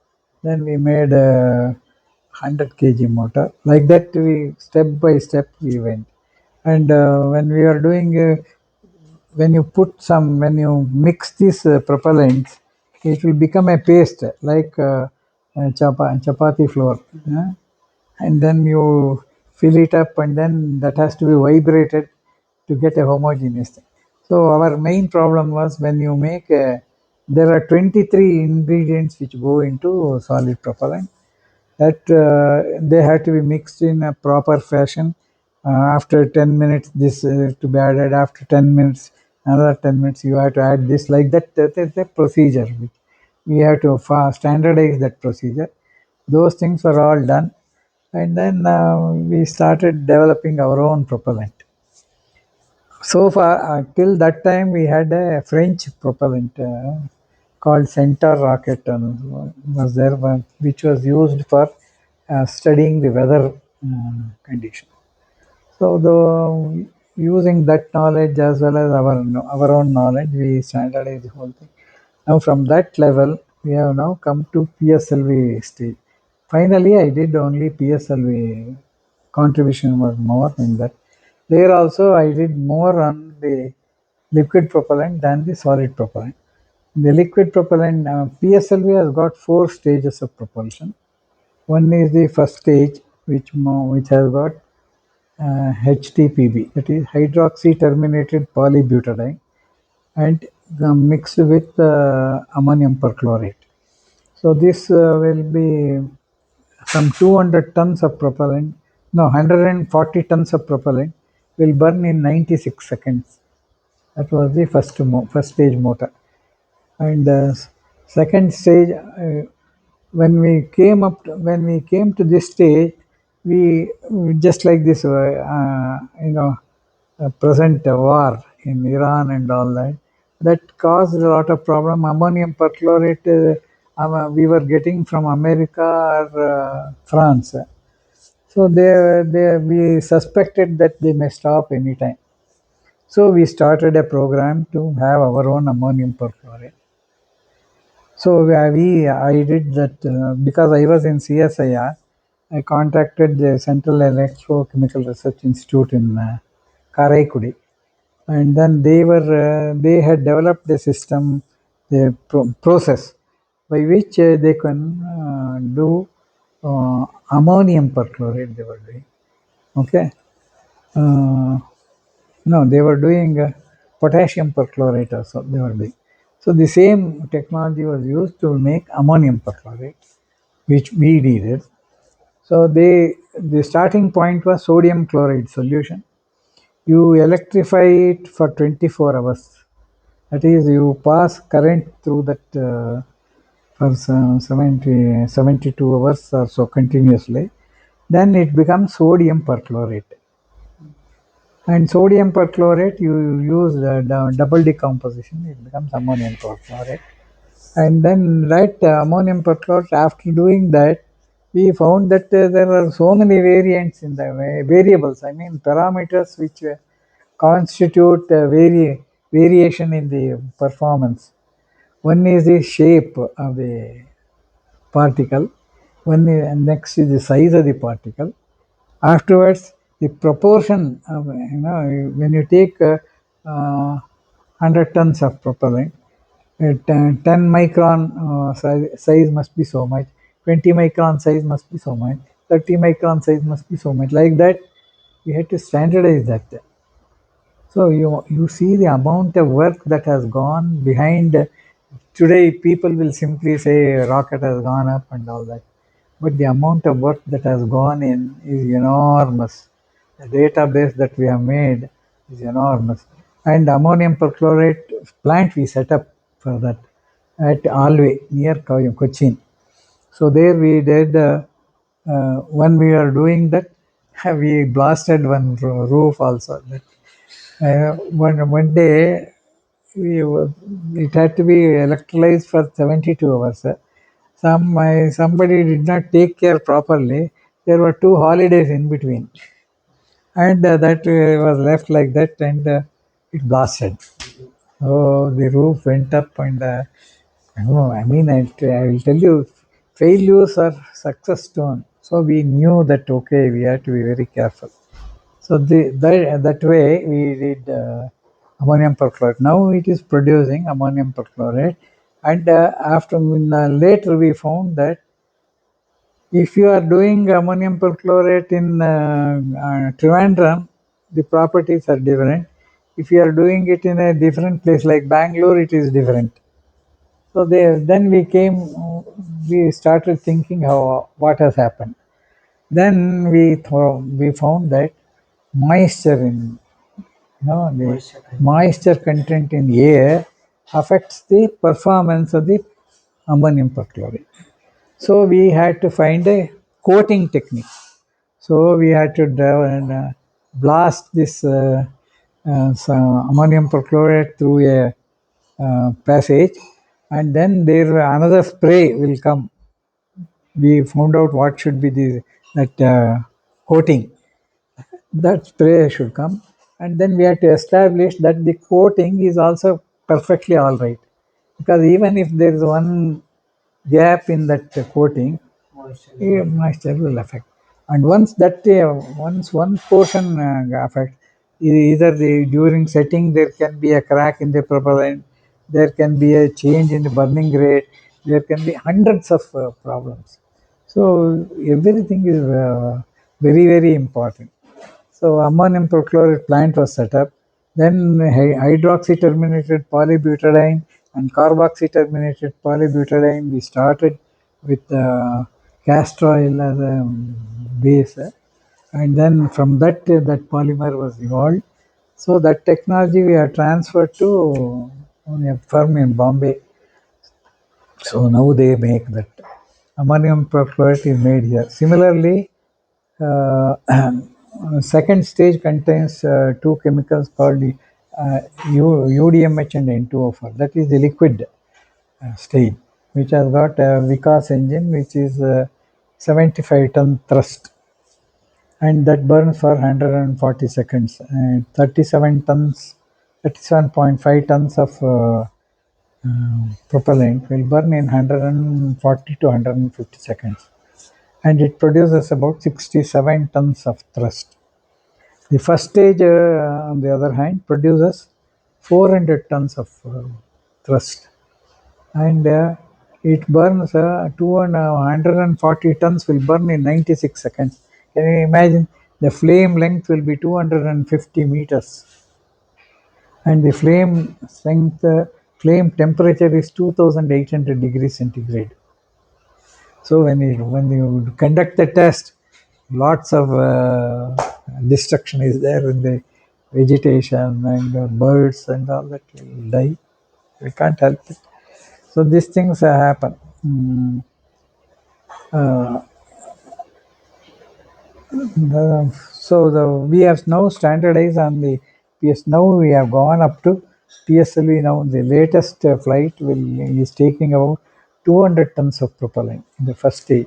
Then we made a 100 kg motor. Like that, we step by step we went. And when we are doing, when you mix these propellants, it will become a paste like chapati flour. And then you fill it up, and then that has to be vibrated to get a homogeneous thing. So our main problem was when you make there are 23 ingredients which go into solid propellant, that they have to be mixed in a proper fashion. After 10 minutes this to be added, after 10 minutes another 10 minutes you have to add this, like that. That is the procedure. We have to standardize that procedure. Those things were all done, and then we started developing our own propellant. So far, till that time, we had a French propellant called Centaur rocket, was there, which was used for studying the weather condition. So, using that knowledge as well as our own knowledge, we standardized the whole thing. Now, from that level, we have now come to PSLV stage. Finally, I did only PSLV. Contribution was more in that. There also, I did more on the liquid propellant than the solid propellant. The liquid propellant, PSLV has got 4 stages of propulsion. One is the first stage, which has got HTPB, that is hydroxy terminated polybutadiene, and mixed with ammonium perchlorate. So this will be some 200 tons of propellant, no, 140 tons of propellant will burn in 96 seconds. That was the first stage motor. And second stage, when we came to this stage, we just like this, present war in Iran and all that, that caused a lot of problem. Ammonium perchlorate, we were getting from America or France. So we suspected that they may stop anytime. So we started a program to have our own ammonium perchlorate. So I did that because I was in CSIR. I contacted the Central Electrochemical Research Institute in Karaikudi, and then they had developed a system, the process by which they can do ammonium perchlorate. They were doing, okay. Uh, no, they were doing potassium perchlorate also. They were doing. So the same technology was used to make ammonium perchlorate, which we did. So the starting point was sodium chloride solution. You electrify it for 24 hours. That is, you pass current through that for 72 hours or so continuously. Then it becomes sodium perchlorate. And sodium perchlorate, you use double decomposition, it becomes ammonium perchlorate. And then that ammonium perchlorate, after doing that, we found that there are so many variants in the variables, I mean parameters which constitute variation in the performance. One is the shape of the particle, and next is the size of the particle. Afterwards, the proportion of, when you take 100 tons of propellant. 10 micron size must be so much, 20 micron size must be so much, 30 micron size must be so much. Like that, we had to standardize that. So you see the amount of work that has gone behind. Today, people will simply say rocket has gone up and all that, but the amount of work that has gone in is enormous. The database that we have made is enormous. And ammonium perchlorate plant we set up for that at Alway near Cochin. So there we did, when we are doing that, we blasted one roof also. That one day it had to be electrolyzed for 72 hours. Somebody did not take care properly. There were 2 holidays in between, and that was left like that, and it blasted. Oh, the roof went up, and no, I mean, I will tell you, failures are success stone. So we knew that okay, we have to be very careful. So that way we did ammonium perchlorate. Now it is producing ammonium perchlorate, and later we found that if you are doing ammonium perchlorate in Trivandrum, the properties are different. If you are doing it in a different place like Bangalore, it is different. So then we started thinking what has happened. Then we found that moisture in the moisture content in air affects the performance of the ammonium perchlorate. So we had to find a coating technique. So we had to blast this ammonium perchlorate through a passage, and then another spray will come. We found out what should be that coating. That spray should come, and then we have to establish that the coating is also perfectly all right, because even if there is one gap in that coating, moisture will affect. And once one portion affects, either during setting there can be a crack in the propellant, there can be a change in the burning rate, there can be hundreds of problems. So everything is very important. So ammonium perchlorate plant was set up. Then hydroxy terminated polybutadiene and carboxy terminated polybutadiene. We started with castor oil as a base, and then from that polymer was evolved. So that technology we have transferred to a firm in Bombay. So now they make that ammonium perchlorate is made here. Similarly, uh, second stage contains two chemicals called UDMH and N2O4. That is the liquid stage, which has got a Vikas engine, which is 75-ton thrust, and that burns for 140 seconds. And 37.5 tons of propellant will burn in 140 to 150 seconds, and it produces about 67 tons of thrust. The first stage, on the other hand, produces 400 tons of thrust, and it burns 140 tons will burn in 96 seconds. Can you imagine? The flame length will be 250 meters, and the flame strength, flame temperature is 2800 degrees centigrade. So when you conduct the test, lots of destruction is there in the vegetation, and birds and all that will die. We can't help it. So these things happen. Uh, we have now standardized on the PS. Now we have gone up to PSLV. Now the latest flight is taking about 200 tons of propellant in the first stage.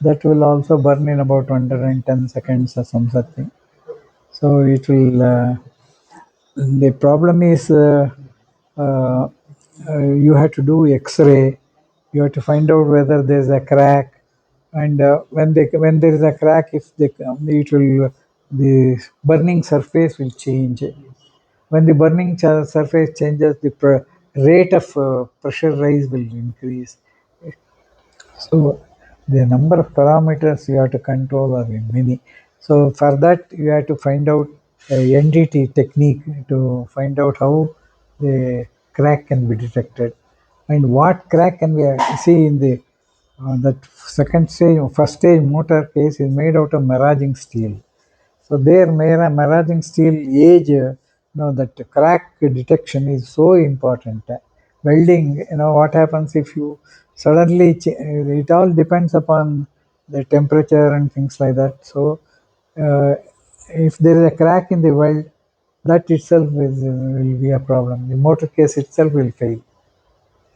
That will also burn in about 110 seconds or something. So it will. The problem is you have to do X-ray. You have to find out whether there's a crack, and when there is a crack, if it will, the burning surface will change. When the burning surface changes, the rate of pressure rise will increase. So the number of parameters you have to control are many. So for that you have to find out a NDT technique to find out how the crack can be detected and what crack can be see in the that second stage, first stage motor case is made out of maraging steel. So there, maraging steel age, that crack detection is so important. Welding, what happens if you suddenly, it all depends upon the temperature and things like that. So uh, if there is a crack in the weld, that itself will be a problem. The motor case itself will fail.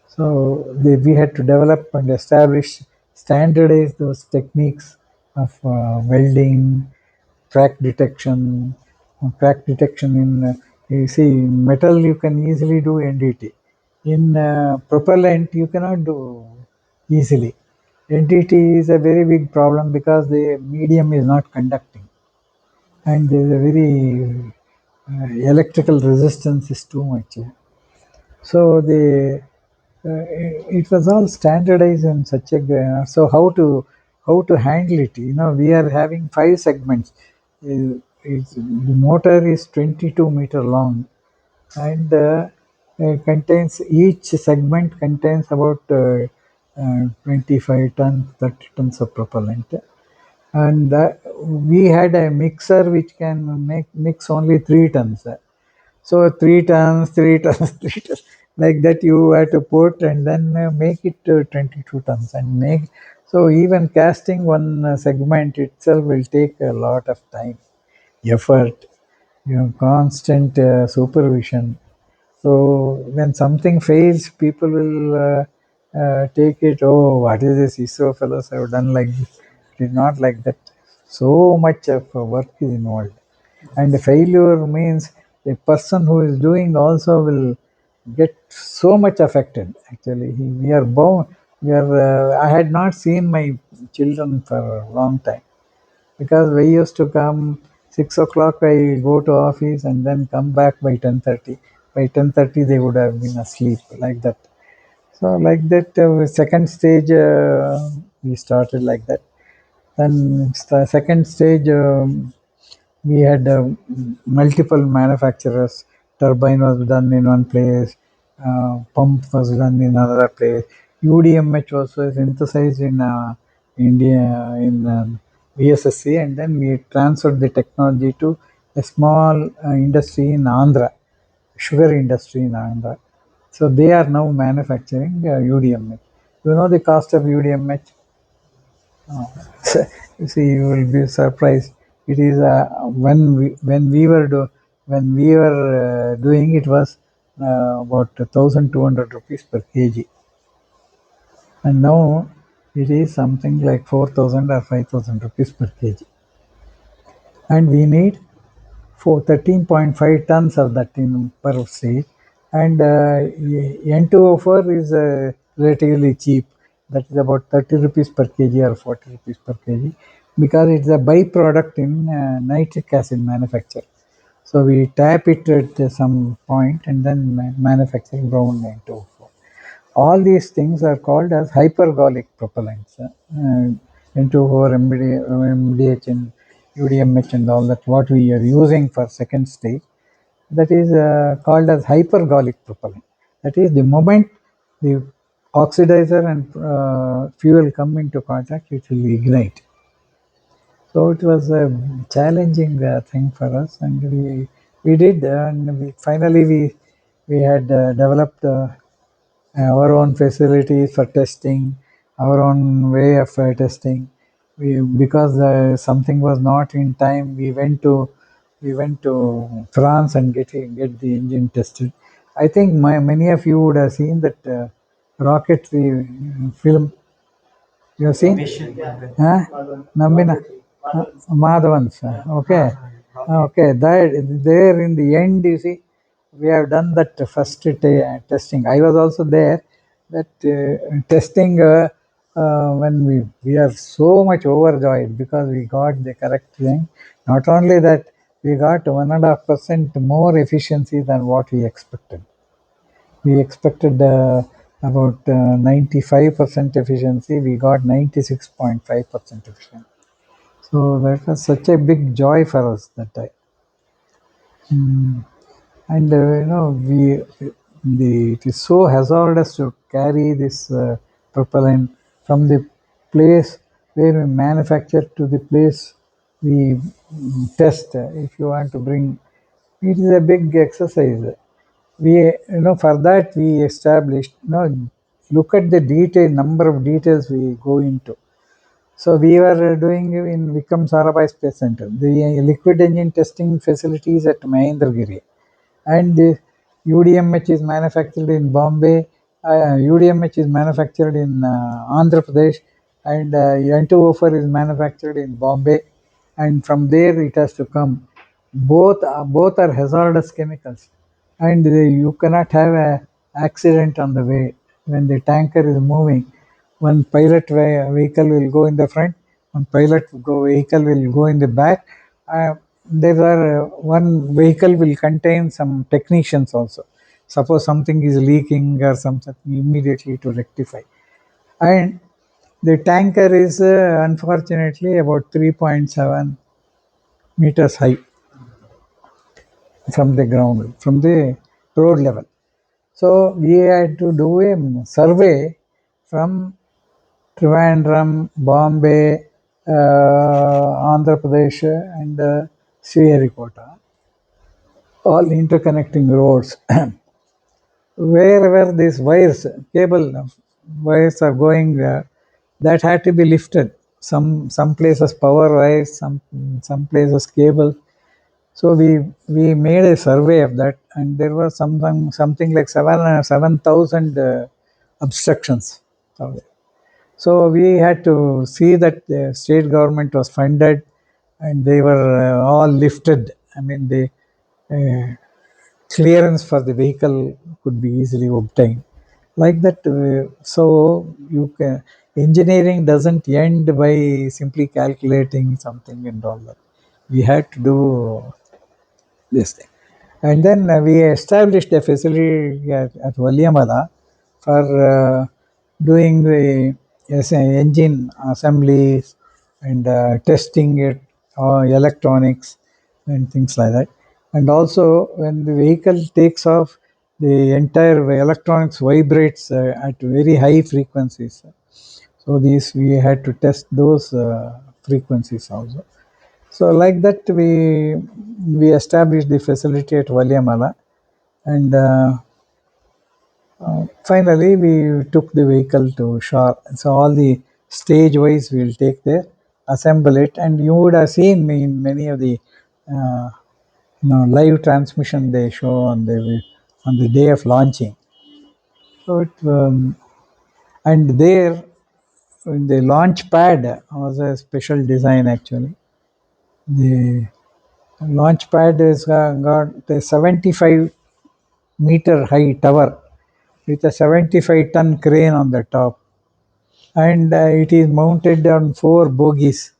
So we had to develop and establish, standardize those techniques of welding, crack detection. Crack detection in, you see, in metal you can easily do NDT. In propellant you cannot do easily. NDT is a very big problem because the medium is not conducting and there is a very electrical resistance is too much. So it was all standardized in such a so how to handle it. We are having 5 segments. The motor is 22-meter long and contains, each segment contains about 25 tons, 30 tons of propellant. And we had a mixer which can mix only 3 tons. So 3 tons, 3 tons, 3 tons, like that you have to put and then make it 22 tons and make. So even casting one segment itself will take a lot of time, effort, constant supervision. So when something fails, people will take it. Oh, what is this? ISRO fellows have done like this. It is not like that. So much of work is involved, and the failure means the person who is doing also will get so much affected. Actually, we are bound. We are. I had not seen my children for a long time because we used to come 6 o'clock. I go to office and then come back by 10:30. By 10:30, they would have been asleep like that. So like that, second stage we started like that. Then the second stage. We had multiple manufacturers. Turbine was done in one place, pump was done in another place. UDMH was synthesized in India in VSSC, and then we transferred the technology to a small industry in Andhra, sugar industry in Andhra. So they are now manufacturing UDMH. You know the cost of UDMH? You see, you will be surprised. It is when we were doing it was about 1,200 rupees per kg, and now it is something like 4,000 or 5,000 rupees per kg, and we need for 13.5 tons of that in per stage, and N2O4 is relatively cheap. That is about 30 rupees per kg or 40 rupees per kg because it's a byproduct in nitric acid manufacture. So we tap it at some point and then manufacture brown N2O4. All these things are called as hypergolic propellants. N2O4, MDH, and UDMH, and all that what we are using for second stage, that is called as hypergolic propellant. That is, the moment the oxidizer and fuel come into contact, it will ignite. So it was a challenging thing for us, and we did, and finally we had developed our own facilities for testing, our own way of testing. Because something was not in time, we went to France and get the engine tested. I think many of you would have seen that rocketry film. You have seen? Mission. Huh? Nambina. Madhavans. Okay. Okay. There in the end, you see, we have done that first testing. I was also there. That testing when we are so much overjoyed because we got the correct thing. Not only that, we got 1.5% more efficiency than what we expected. We expected about 95% efficiency. We got 96.5% efficiency. So that was such a big joy for us that time. And it is so hazardous to carry this propellant from the place where we manufacture to the place we test. If you want to bring, it is a big exercise. For that we established, look at the number of details we go into. So we were doing in Vikram Sarabhai Space Center, the liquid engine testing facilities at Mahendragiri, and the UDMH is manufactured in Bombay, UDMH is manufactured in Andhra Pradesh, and N2O4 is manufactured in Bombay, and from there it has to come. Both are hazardous chemicals, and you cannot have a accident on the way when the tanker is moving. One pilot vehicle will go in the front, one vehicle will go in the back. One vehicle will contain some technicians also. Suppose something is leaking or something, immediately to rectify. And the tanker is unfortunately about 3.7 meters high from the ground, from the road level. So we had to do a survey from Trivandrum, Bombay, Andhra Pradesh, and Sriharikota, all interconnecting roads. Wherever these cable wires are going, that had to be lifted. Some places power wires, some places cable. So we made a survey of that, and there was something like 7,000 obstructions. So we had to see that the state government was funded, and they were all lifted. I mean, the clearance for the vehicle could be easily obtained. Like that, engineering doesn't end by simply calculating something and all that. We had to do this thing. And then we established a facility at Valiamala for doing the engine assemblies and testing it, electronics and things like that. And also when the vehicle takes off, the entire electronics vibrates at very high frequencies. So we had to test those frequencies also. So like that, we established the facility at Valiamala, and finally we took the vehicle to shore. So all the stage wise we'll take there, assemble it, and you would have seen me in many of the live transmission they show on the day of launching. So and there in the launch pad was a special design actually. The launch pad has got a 75-meter high tower with a 75-ton crane on the top, and it is mounted on 4 bogies,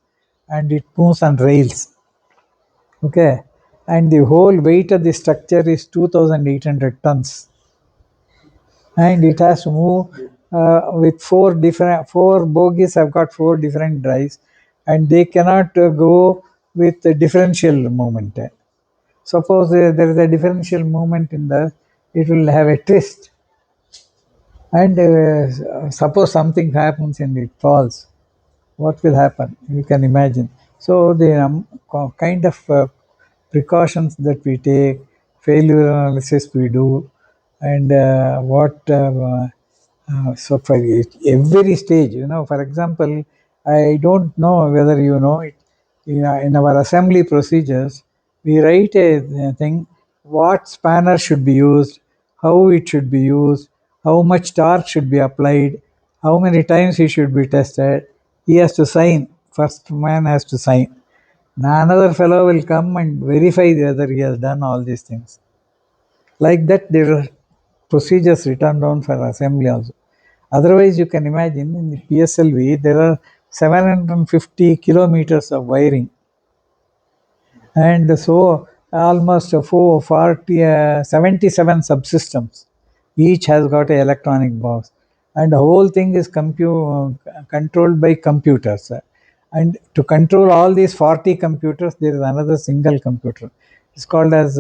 and it moves on rails. Okay, and the whole weight of the structure is 2,800 tons, and it has to move with 4 bogies. Have got 4 different drives, and they cannot go with a differential movement. Suppose there is a differential movement it will have a twist, and suppose something happens and it falls, what will happen? You can imagine. So the kind of precautions that we take, failure analysis we do, and so for every stage, for example, I don't know whether you know it, in our assembly procedures, we write a thing, what spanner should be used, how it should be used, how much torque should be applied, how many times he should be tested. He has to sign. First man has to sign. Now another fellow will come and verify whether he has done all these things. Like that, there are procedures written down for assembly also. Otherwise, you can imagine in the PSLV, there are 750 kilometers of wiring. and so almost 77 subsystems. Each has got an electronic box, and the whole thing is controlled by computers. And to control all these 40 computers, there is another single computer. It's called as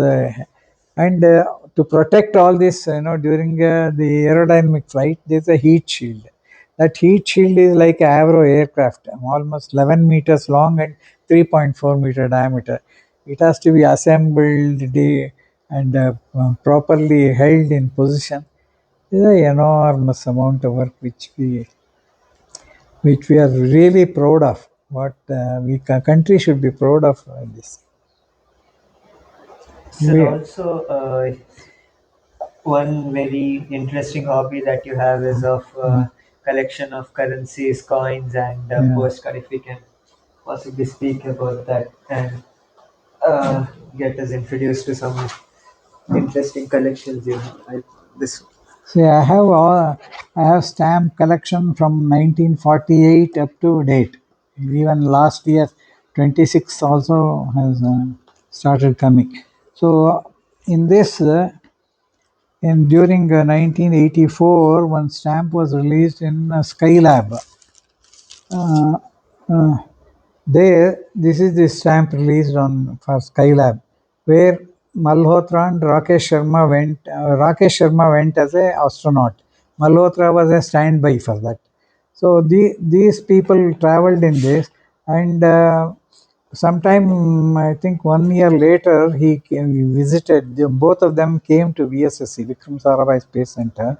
and to protect all this, during the aerodynamic flight, there's a heat shield. That heat shield is like a Avro aircraft, almost 11 meters long and 3.4-meter diameter. It has to be assembled and properly held in position. It's an enormous amount of work which we are really proud of. What country should be proud of this. Sir, We, also one very interesting hobby that you have is of collection of currencies, coins, and yeah. postcard. If we can possibly speak about that and get us introduced to some interesting collections you have. This See, I have stamp collection from 1948 up to date. Even last year, 26 also has started coming. So, in this, in during 1984, one stamp was released in Skylab. Uh, uh, this is the stamp released on for Skylab, where Malhotra and Rakesh Sharma went. Rakesh Sharma went as a astronaut. Malhotra was a standby for that. So these people traveled in this, and sometime I think 1 year later he visited. Both of them came to VSSC, Vikram Sarabhai Space Center.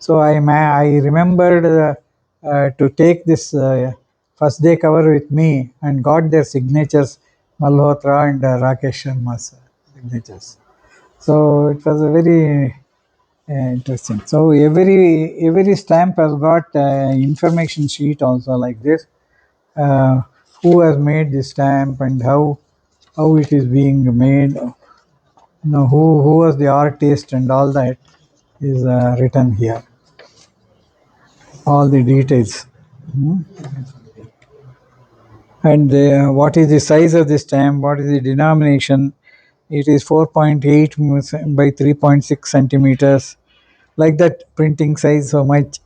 So I remembered to take this first day cover with me and got their signatures, Malhotra and Rakesh Sharma's signatures. So it was a very interesting. So every stamp has got information sheet also like this. Uh, who has made this stamp and how it is being made. Who was the artist and all that is written here. All the details. Hmm. And what is the size of the stamp, what is the denomination. It is 4.8 by 3.6 centimeters, like that, printing size, so much.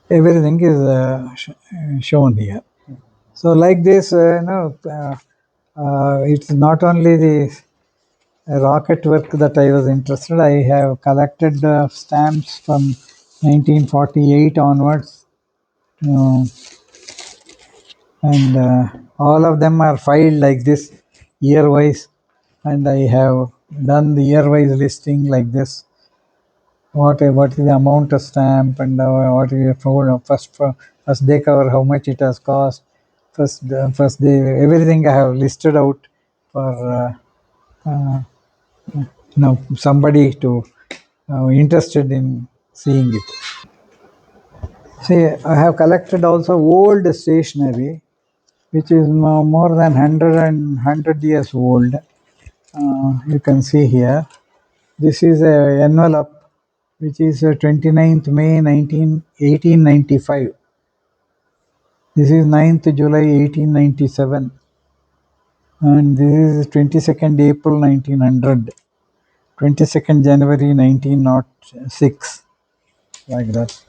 Everything is shown here. So like this, it's not only the rocket work that I was interested. I have collected stamps from 1948 onwards, you know, and all of them are filed like this, year wise, and I have done the year wise listing like this. What is the amount of stamp, and what is the first day cover, how much it has cost, first day, everything I have listed out for somebody to interested in seeing it. See, I have collected also old stationery which is more than 100 years old. You can see here. This is a envelope which is 29th May 1895. This is 9th July 1897. And this is 22nd April 1900. 22nd January 1906. Like that.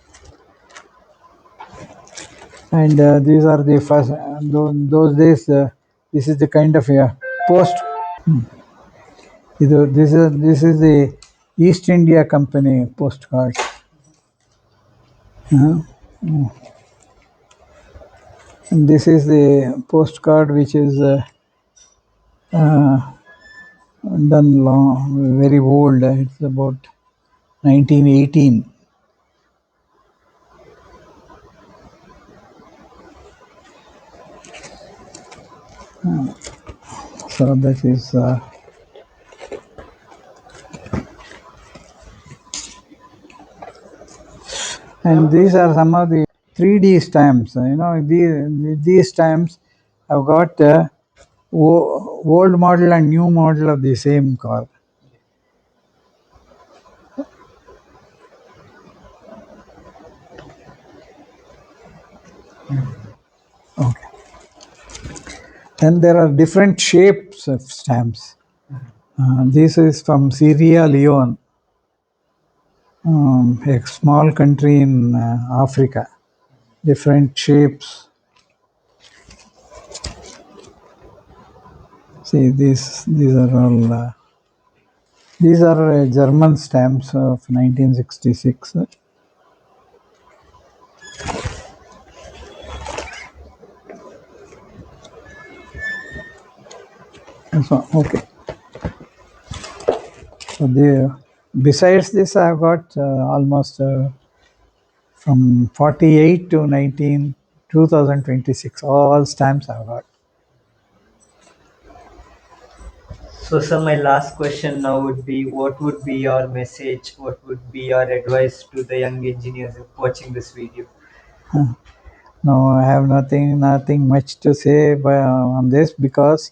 And these are the first, those days, this is the kind of post. This is the East India Company postcard. Uh, and this is the postcard which is done long, very old. It's about 1918. So that is, and these are some of the 3D stamps. These stamps have got old model and new model of the same car. Okay. Then there are different shapes of stamps. This is from Sierra Leone, a small country in Africa. Different shapes. See, these are all. These are German stamps of 1966. So, okay. So besides this, I've got almost from 48 to 2026. All stamps I've got. So, sir, my last question now would be: what would be your message? What would be your advice to the young engineers watching this video? No, I have nothing much to say on this, because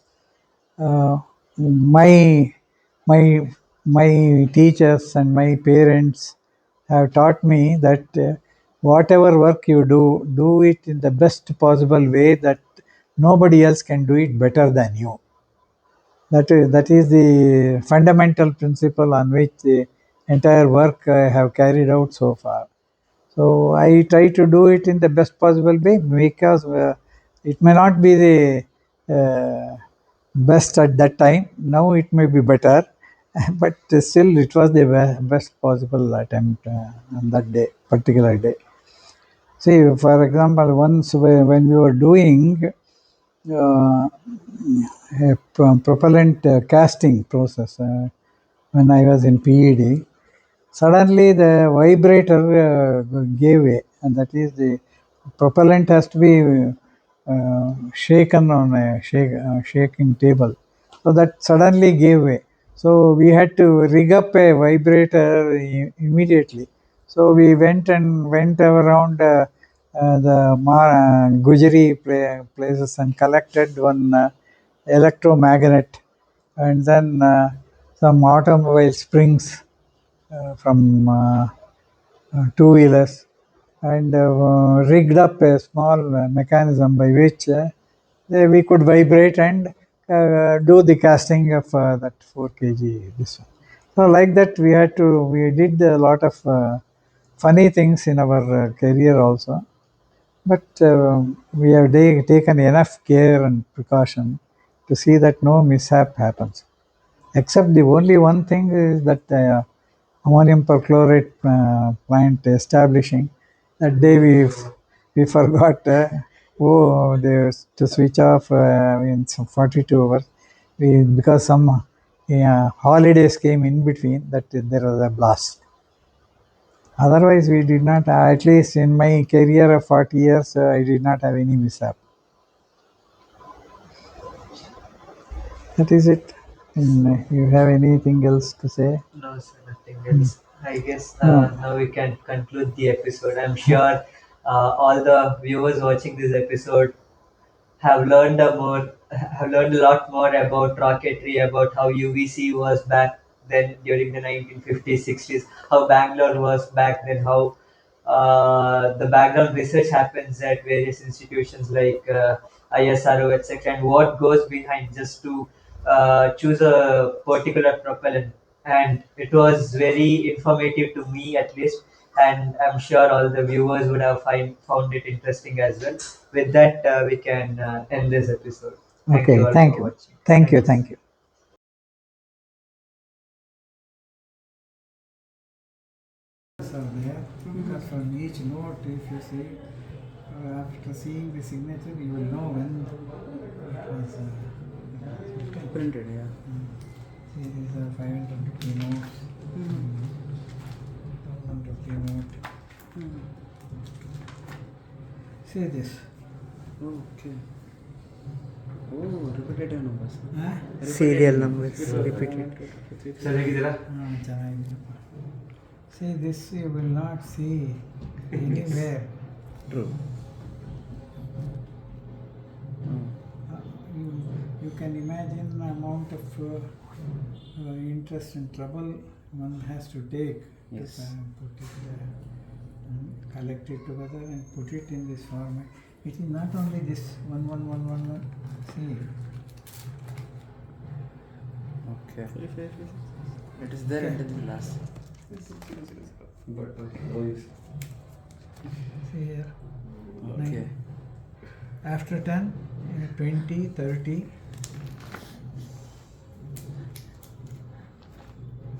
uh, my my my teachers and my parents have taught me that whatever work you do it in the best possible way, that nobody else can do it better than you. That is the fundamental principle on which the entire work I have carried out so far. So I try to do it in the best possible way, because it may not be the best at that time. Now it may be better, but still it was the best possible attempt on that day, particular day. See, for example, once when we were doing uh, a propellant casting process, when I was in PED, suddenly the vibrator gave way, and that is the propellant has to be shaken on a shaking table. So that suddenly gave way. So we had to rig up a vibrator immediately. So we went around the Gujari places and collected one electromagnet, and then some automobile springs from two-wheelers, and rigged up a small mechanism by which we could vibrate and do the casting of that 4 kg this one. So like that we did a lot of funny things in our career also, but we have taken enough care and precaution to see that no mishap happens. Except the only one thing is that ammonium perchlorate plant establishing. That day we forgot to switch off in some 42 hours. Because some holidays came in between, that there was a blast. Otherwise, we did not. At least in my career of 40 years, I did not have any mishap. That is it. You have anything else to say? No, sir, nothing else. I guess No. now we can conclude the episode. I'm sure all the viewers watching this episode have learned a lot more about rocketry, about how UVC was back then during the 1950s, 60s, how Bangalore was back then, how the background research happens at various institutions like ISRO, etc., and what goes behind just to choose a particular propellant. And it was very informative to me, at least, and I'm sure all the viewers would have found it interesting as well. With that, we can end this episode. Thank you Okay. all Thank for you. watching. Thank you. Thank you. Thank you. Are there, because from each note, if you see, after seeing the signature, you will know when it was printed. Yeah. See, these are 500 rupee notes, 1000 rupee note. See this. Okay. Oh, repetitive numbers. Serial numbers repeated. ಚೆನ್ನಾಗಿದ್ದೀರಪ್ಪ. See, this you will not see anywhere. True. You can imagine the amount of interest and trouble one has to take. Yes. To put it, collect it together and put it in this format. It is not only this 111111. See. Okay. It is there under the glass. But noise. See here. Okay. After 10, 20, 30,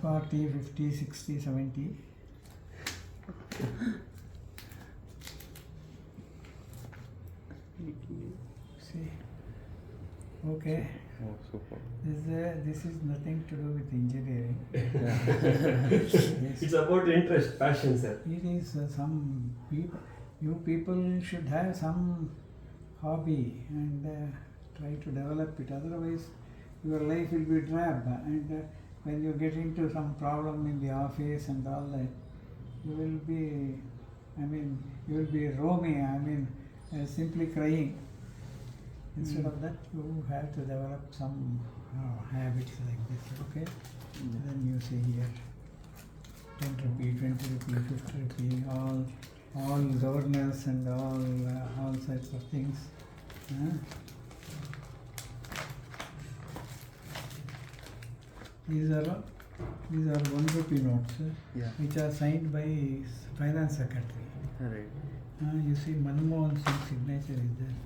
40, 50, 60, 70. See. Okay. Oh, super. This is nothing to do with engineering. It's about interest, passion, sir. It is some people, you people should have some hobby and try to develop it. Otherwise, your life will be drab. And when you get into some problem in the office and all that, you will be, you will be roaming, simply crying. Instead of that, you have to develop some habits like this, okay? Then you see here, 10 rupee, 20 rupee, 50 rupee, all governors and all sorts of things. These are 1 rupee notes, Yeah. which are signed by finance secretary. Right. You see Manmohan Singh's signature is there.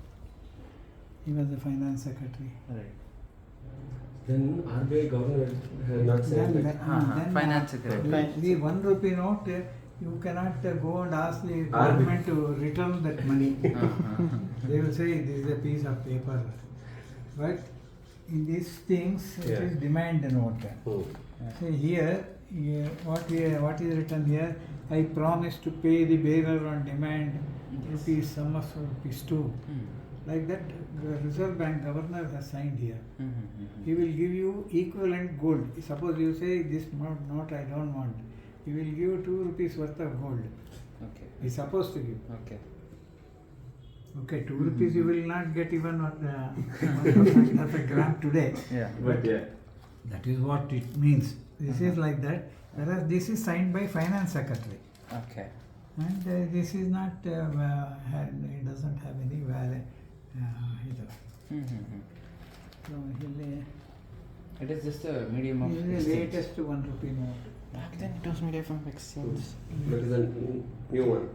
He was the finance secretary. Right. Then RBI governor has not said Then, that. Finance secretary. The 1 rupee note, you cannot go and ask the government to return that money. They will say this is a piece of paper. But in these things, it is demand note. See here, what is written here? I promise to pay the bearer on demand rupees, sum of rupees 2. Like that, the Reserve Bank governor has signed here. He will give you equivalent gold. Suppose you say this note I don't want. He will give you 2 rupees worth of gold. Okay. He is supposed to give. Okay. Okay, 2 rupees you will not get even on 1% of a gram today. Yeah. But yeah. That is what it means. This is like that. Whereas this is signed by finance secretary. Okay. And this is not, it doesn't have any value either. So It is just a medium of he is the exchange. latest 1 rupee note. Back then it was medium of exchange. That is a new one.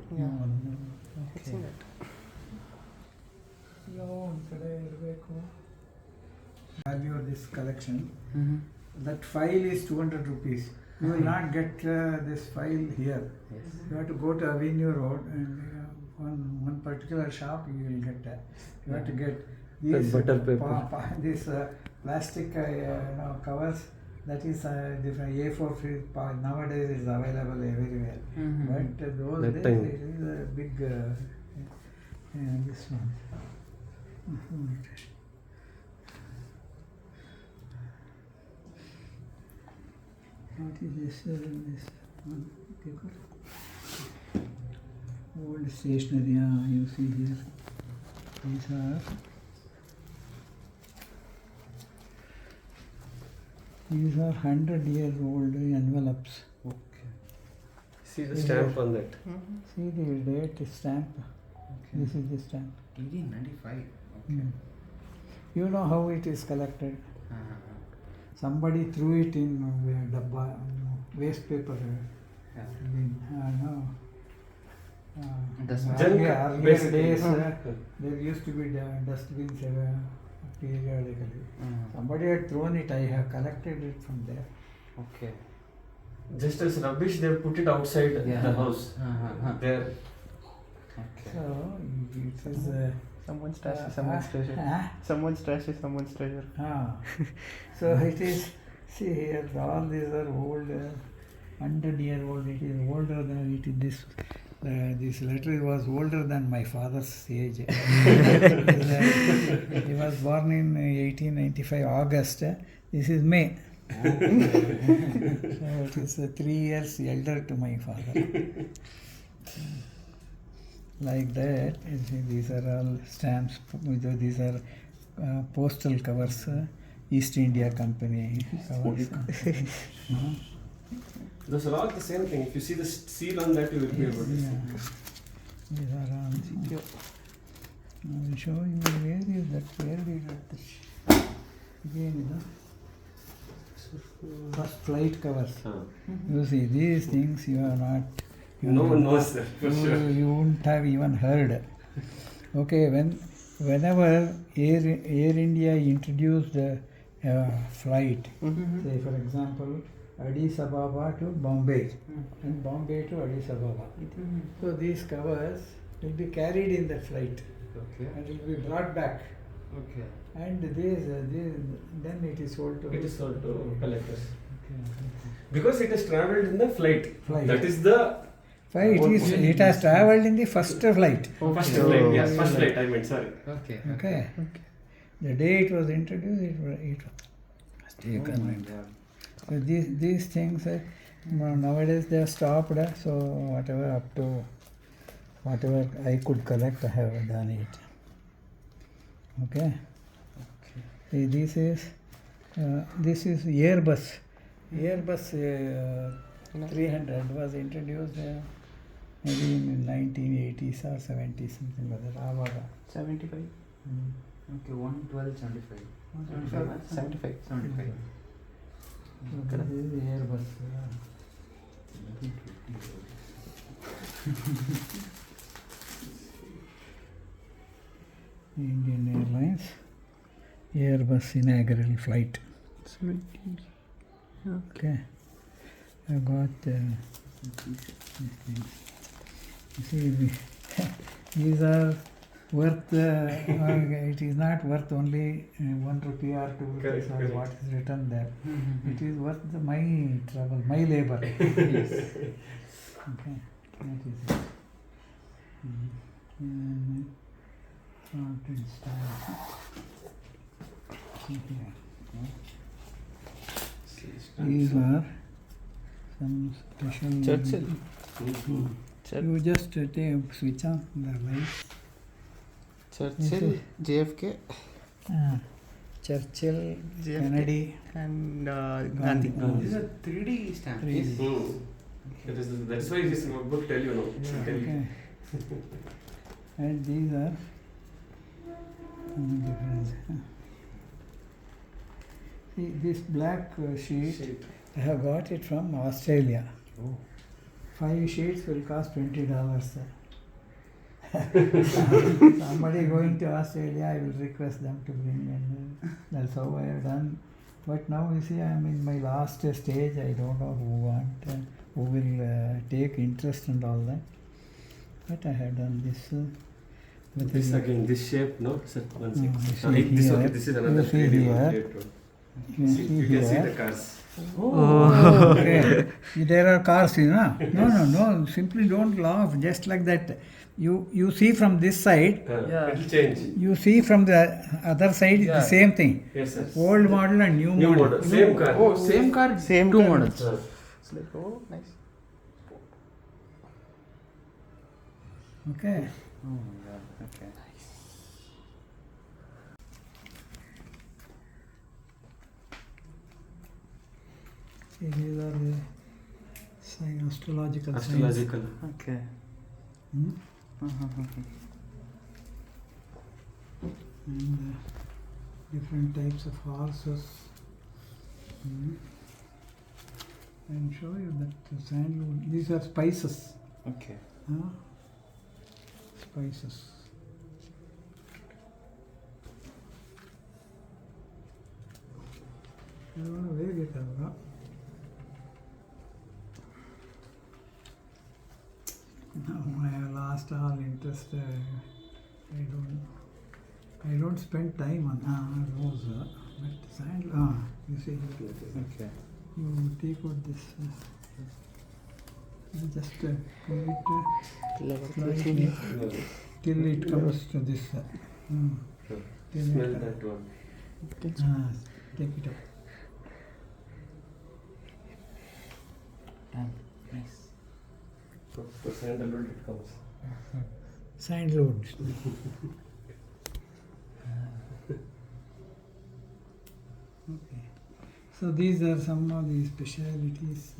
Okay. Value of this collection. That file is 200 rupees. You will not get this file here. Yes. You have to go to Avenue Road and one particular shop you will get that. You have to get these butter paper. these plastic covers. That is different. A4 free. Nowadays is available everywhere. But those That days time. it is a big this one. What is this? This one paper. Old stationery. You see here. These are 100-year-old envelopes. Okay. See the stamp on that. See the date stamp. This is the stamp. 1895. Okay. You know how it is collected. Somebody threw it in dabba, waste paper. No. Dustbin. Earlier basically. days, there used to be dustbins periodically. Somebody had thrown it. I have collected it from there. Okay. Just as rubbish, they put it outside the house. There. Okay. So it is. Someone's trash is someone's treasure. Someone's trash is someone's treasure. So it is. See here, all these are old, 100-year-old. It is older than it is this. This letter was older than my father's age. He was born in 1895 August. This is May. So it is 3 years elder to my father. Like that, you see, these are all stamps. These are postal covers. East India Company covers. Those are all the same thing. If you see the seal on that, you will be able to see. These are all. I will show you where is that. Where we got this? Again, first flight covers. You see, these things you are not. No one knows that for sure. You wouldn't have even heard. Okay, whenever Air India introduced a flight, say for example, Addis Ababa to Bombay, and Bombay to Addis Ababa. So these covers will be carried in the flight, and will be brought back. Okay. And then it is sold to. It is sold to collectors. Because it has travelled in the flight. Flight. That is the. It has travelled in the first flight. First flight, yes, first flight, I meant, sorry. Okay. Okay. The day it was introduced, it was taken. So these things, nowadays they are stopped. So whatever I could collect, I have done it. Okay. See, this is Airbus. Airbus 300 was introduced maybe in 1980s or 70s, something like that. 75. Okay, 112, 75. 75. So this is Airbus. Indian Airlines Airbus inaugural flight. 17. Okay. I got you see, these are worth, it is not worth only 1 rupee or 2 rupees or what is written there. It is worth my trouble, my labor. Yes. Okay, that is it. And art and style. See here. These are some special. Churchill. You just switch on the lights. Churchill, JFK, Churchill, JFK. Kennedy, And Gandhi. Gandhi. These are 3D stamps. 3D. That's why this book tell you now. Okay. And these are different. See, this black sheet, I have got it from Australia. 5 sheets will cost $20. Somebody going to Australia, I will request them to bring, and that's how I have done. But now you see, I am in my last stage. I don't know who will take interest and all that. But I have done this. With This the- again, this shape, no? Sir, one you second. see This, okay, here. this is You another see 3D here. one. Later. You see You can see here. the cars. Oh, okay. There are cars, you know. No. Simply don't laugh. Just like that. You see from this side. It will change. You see from the other side the same thing. Yes, sir. Old model and new New model. model. Same car. Oh, same car, Same two car. models. Uh, It's like, oh, nice. Okay. Oh my god, okay. See, these are the astrological signs. Astrological. Okay. Hmm? Uh-huh. And different types of horses. And show you that sandalwood. These are spices. Okay. Huh? Spices. I don't know where it is. Now I have lost all interest. I don't spend time on those. But sand. You see, Okay. you take out this. You just pull it slightly till it comes to this. Till Smell it, that one. take it up. Nice. For sandalwood it comes. Sandalwood. Okay. So these are some of the specialities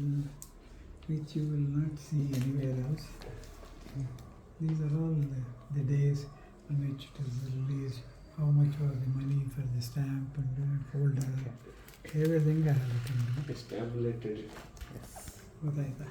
which you will not see anywhere else. These are all the days in which it is released, how much was the money for the stamp and folder, everything I have written down. It's tabulated. Yes. ಗೊತ್ತಾಯ್ತಾ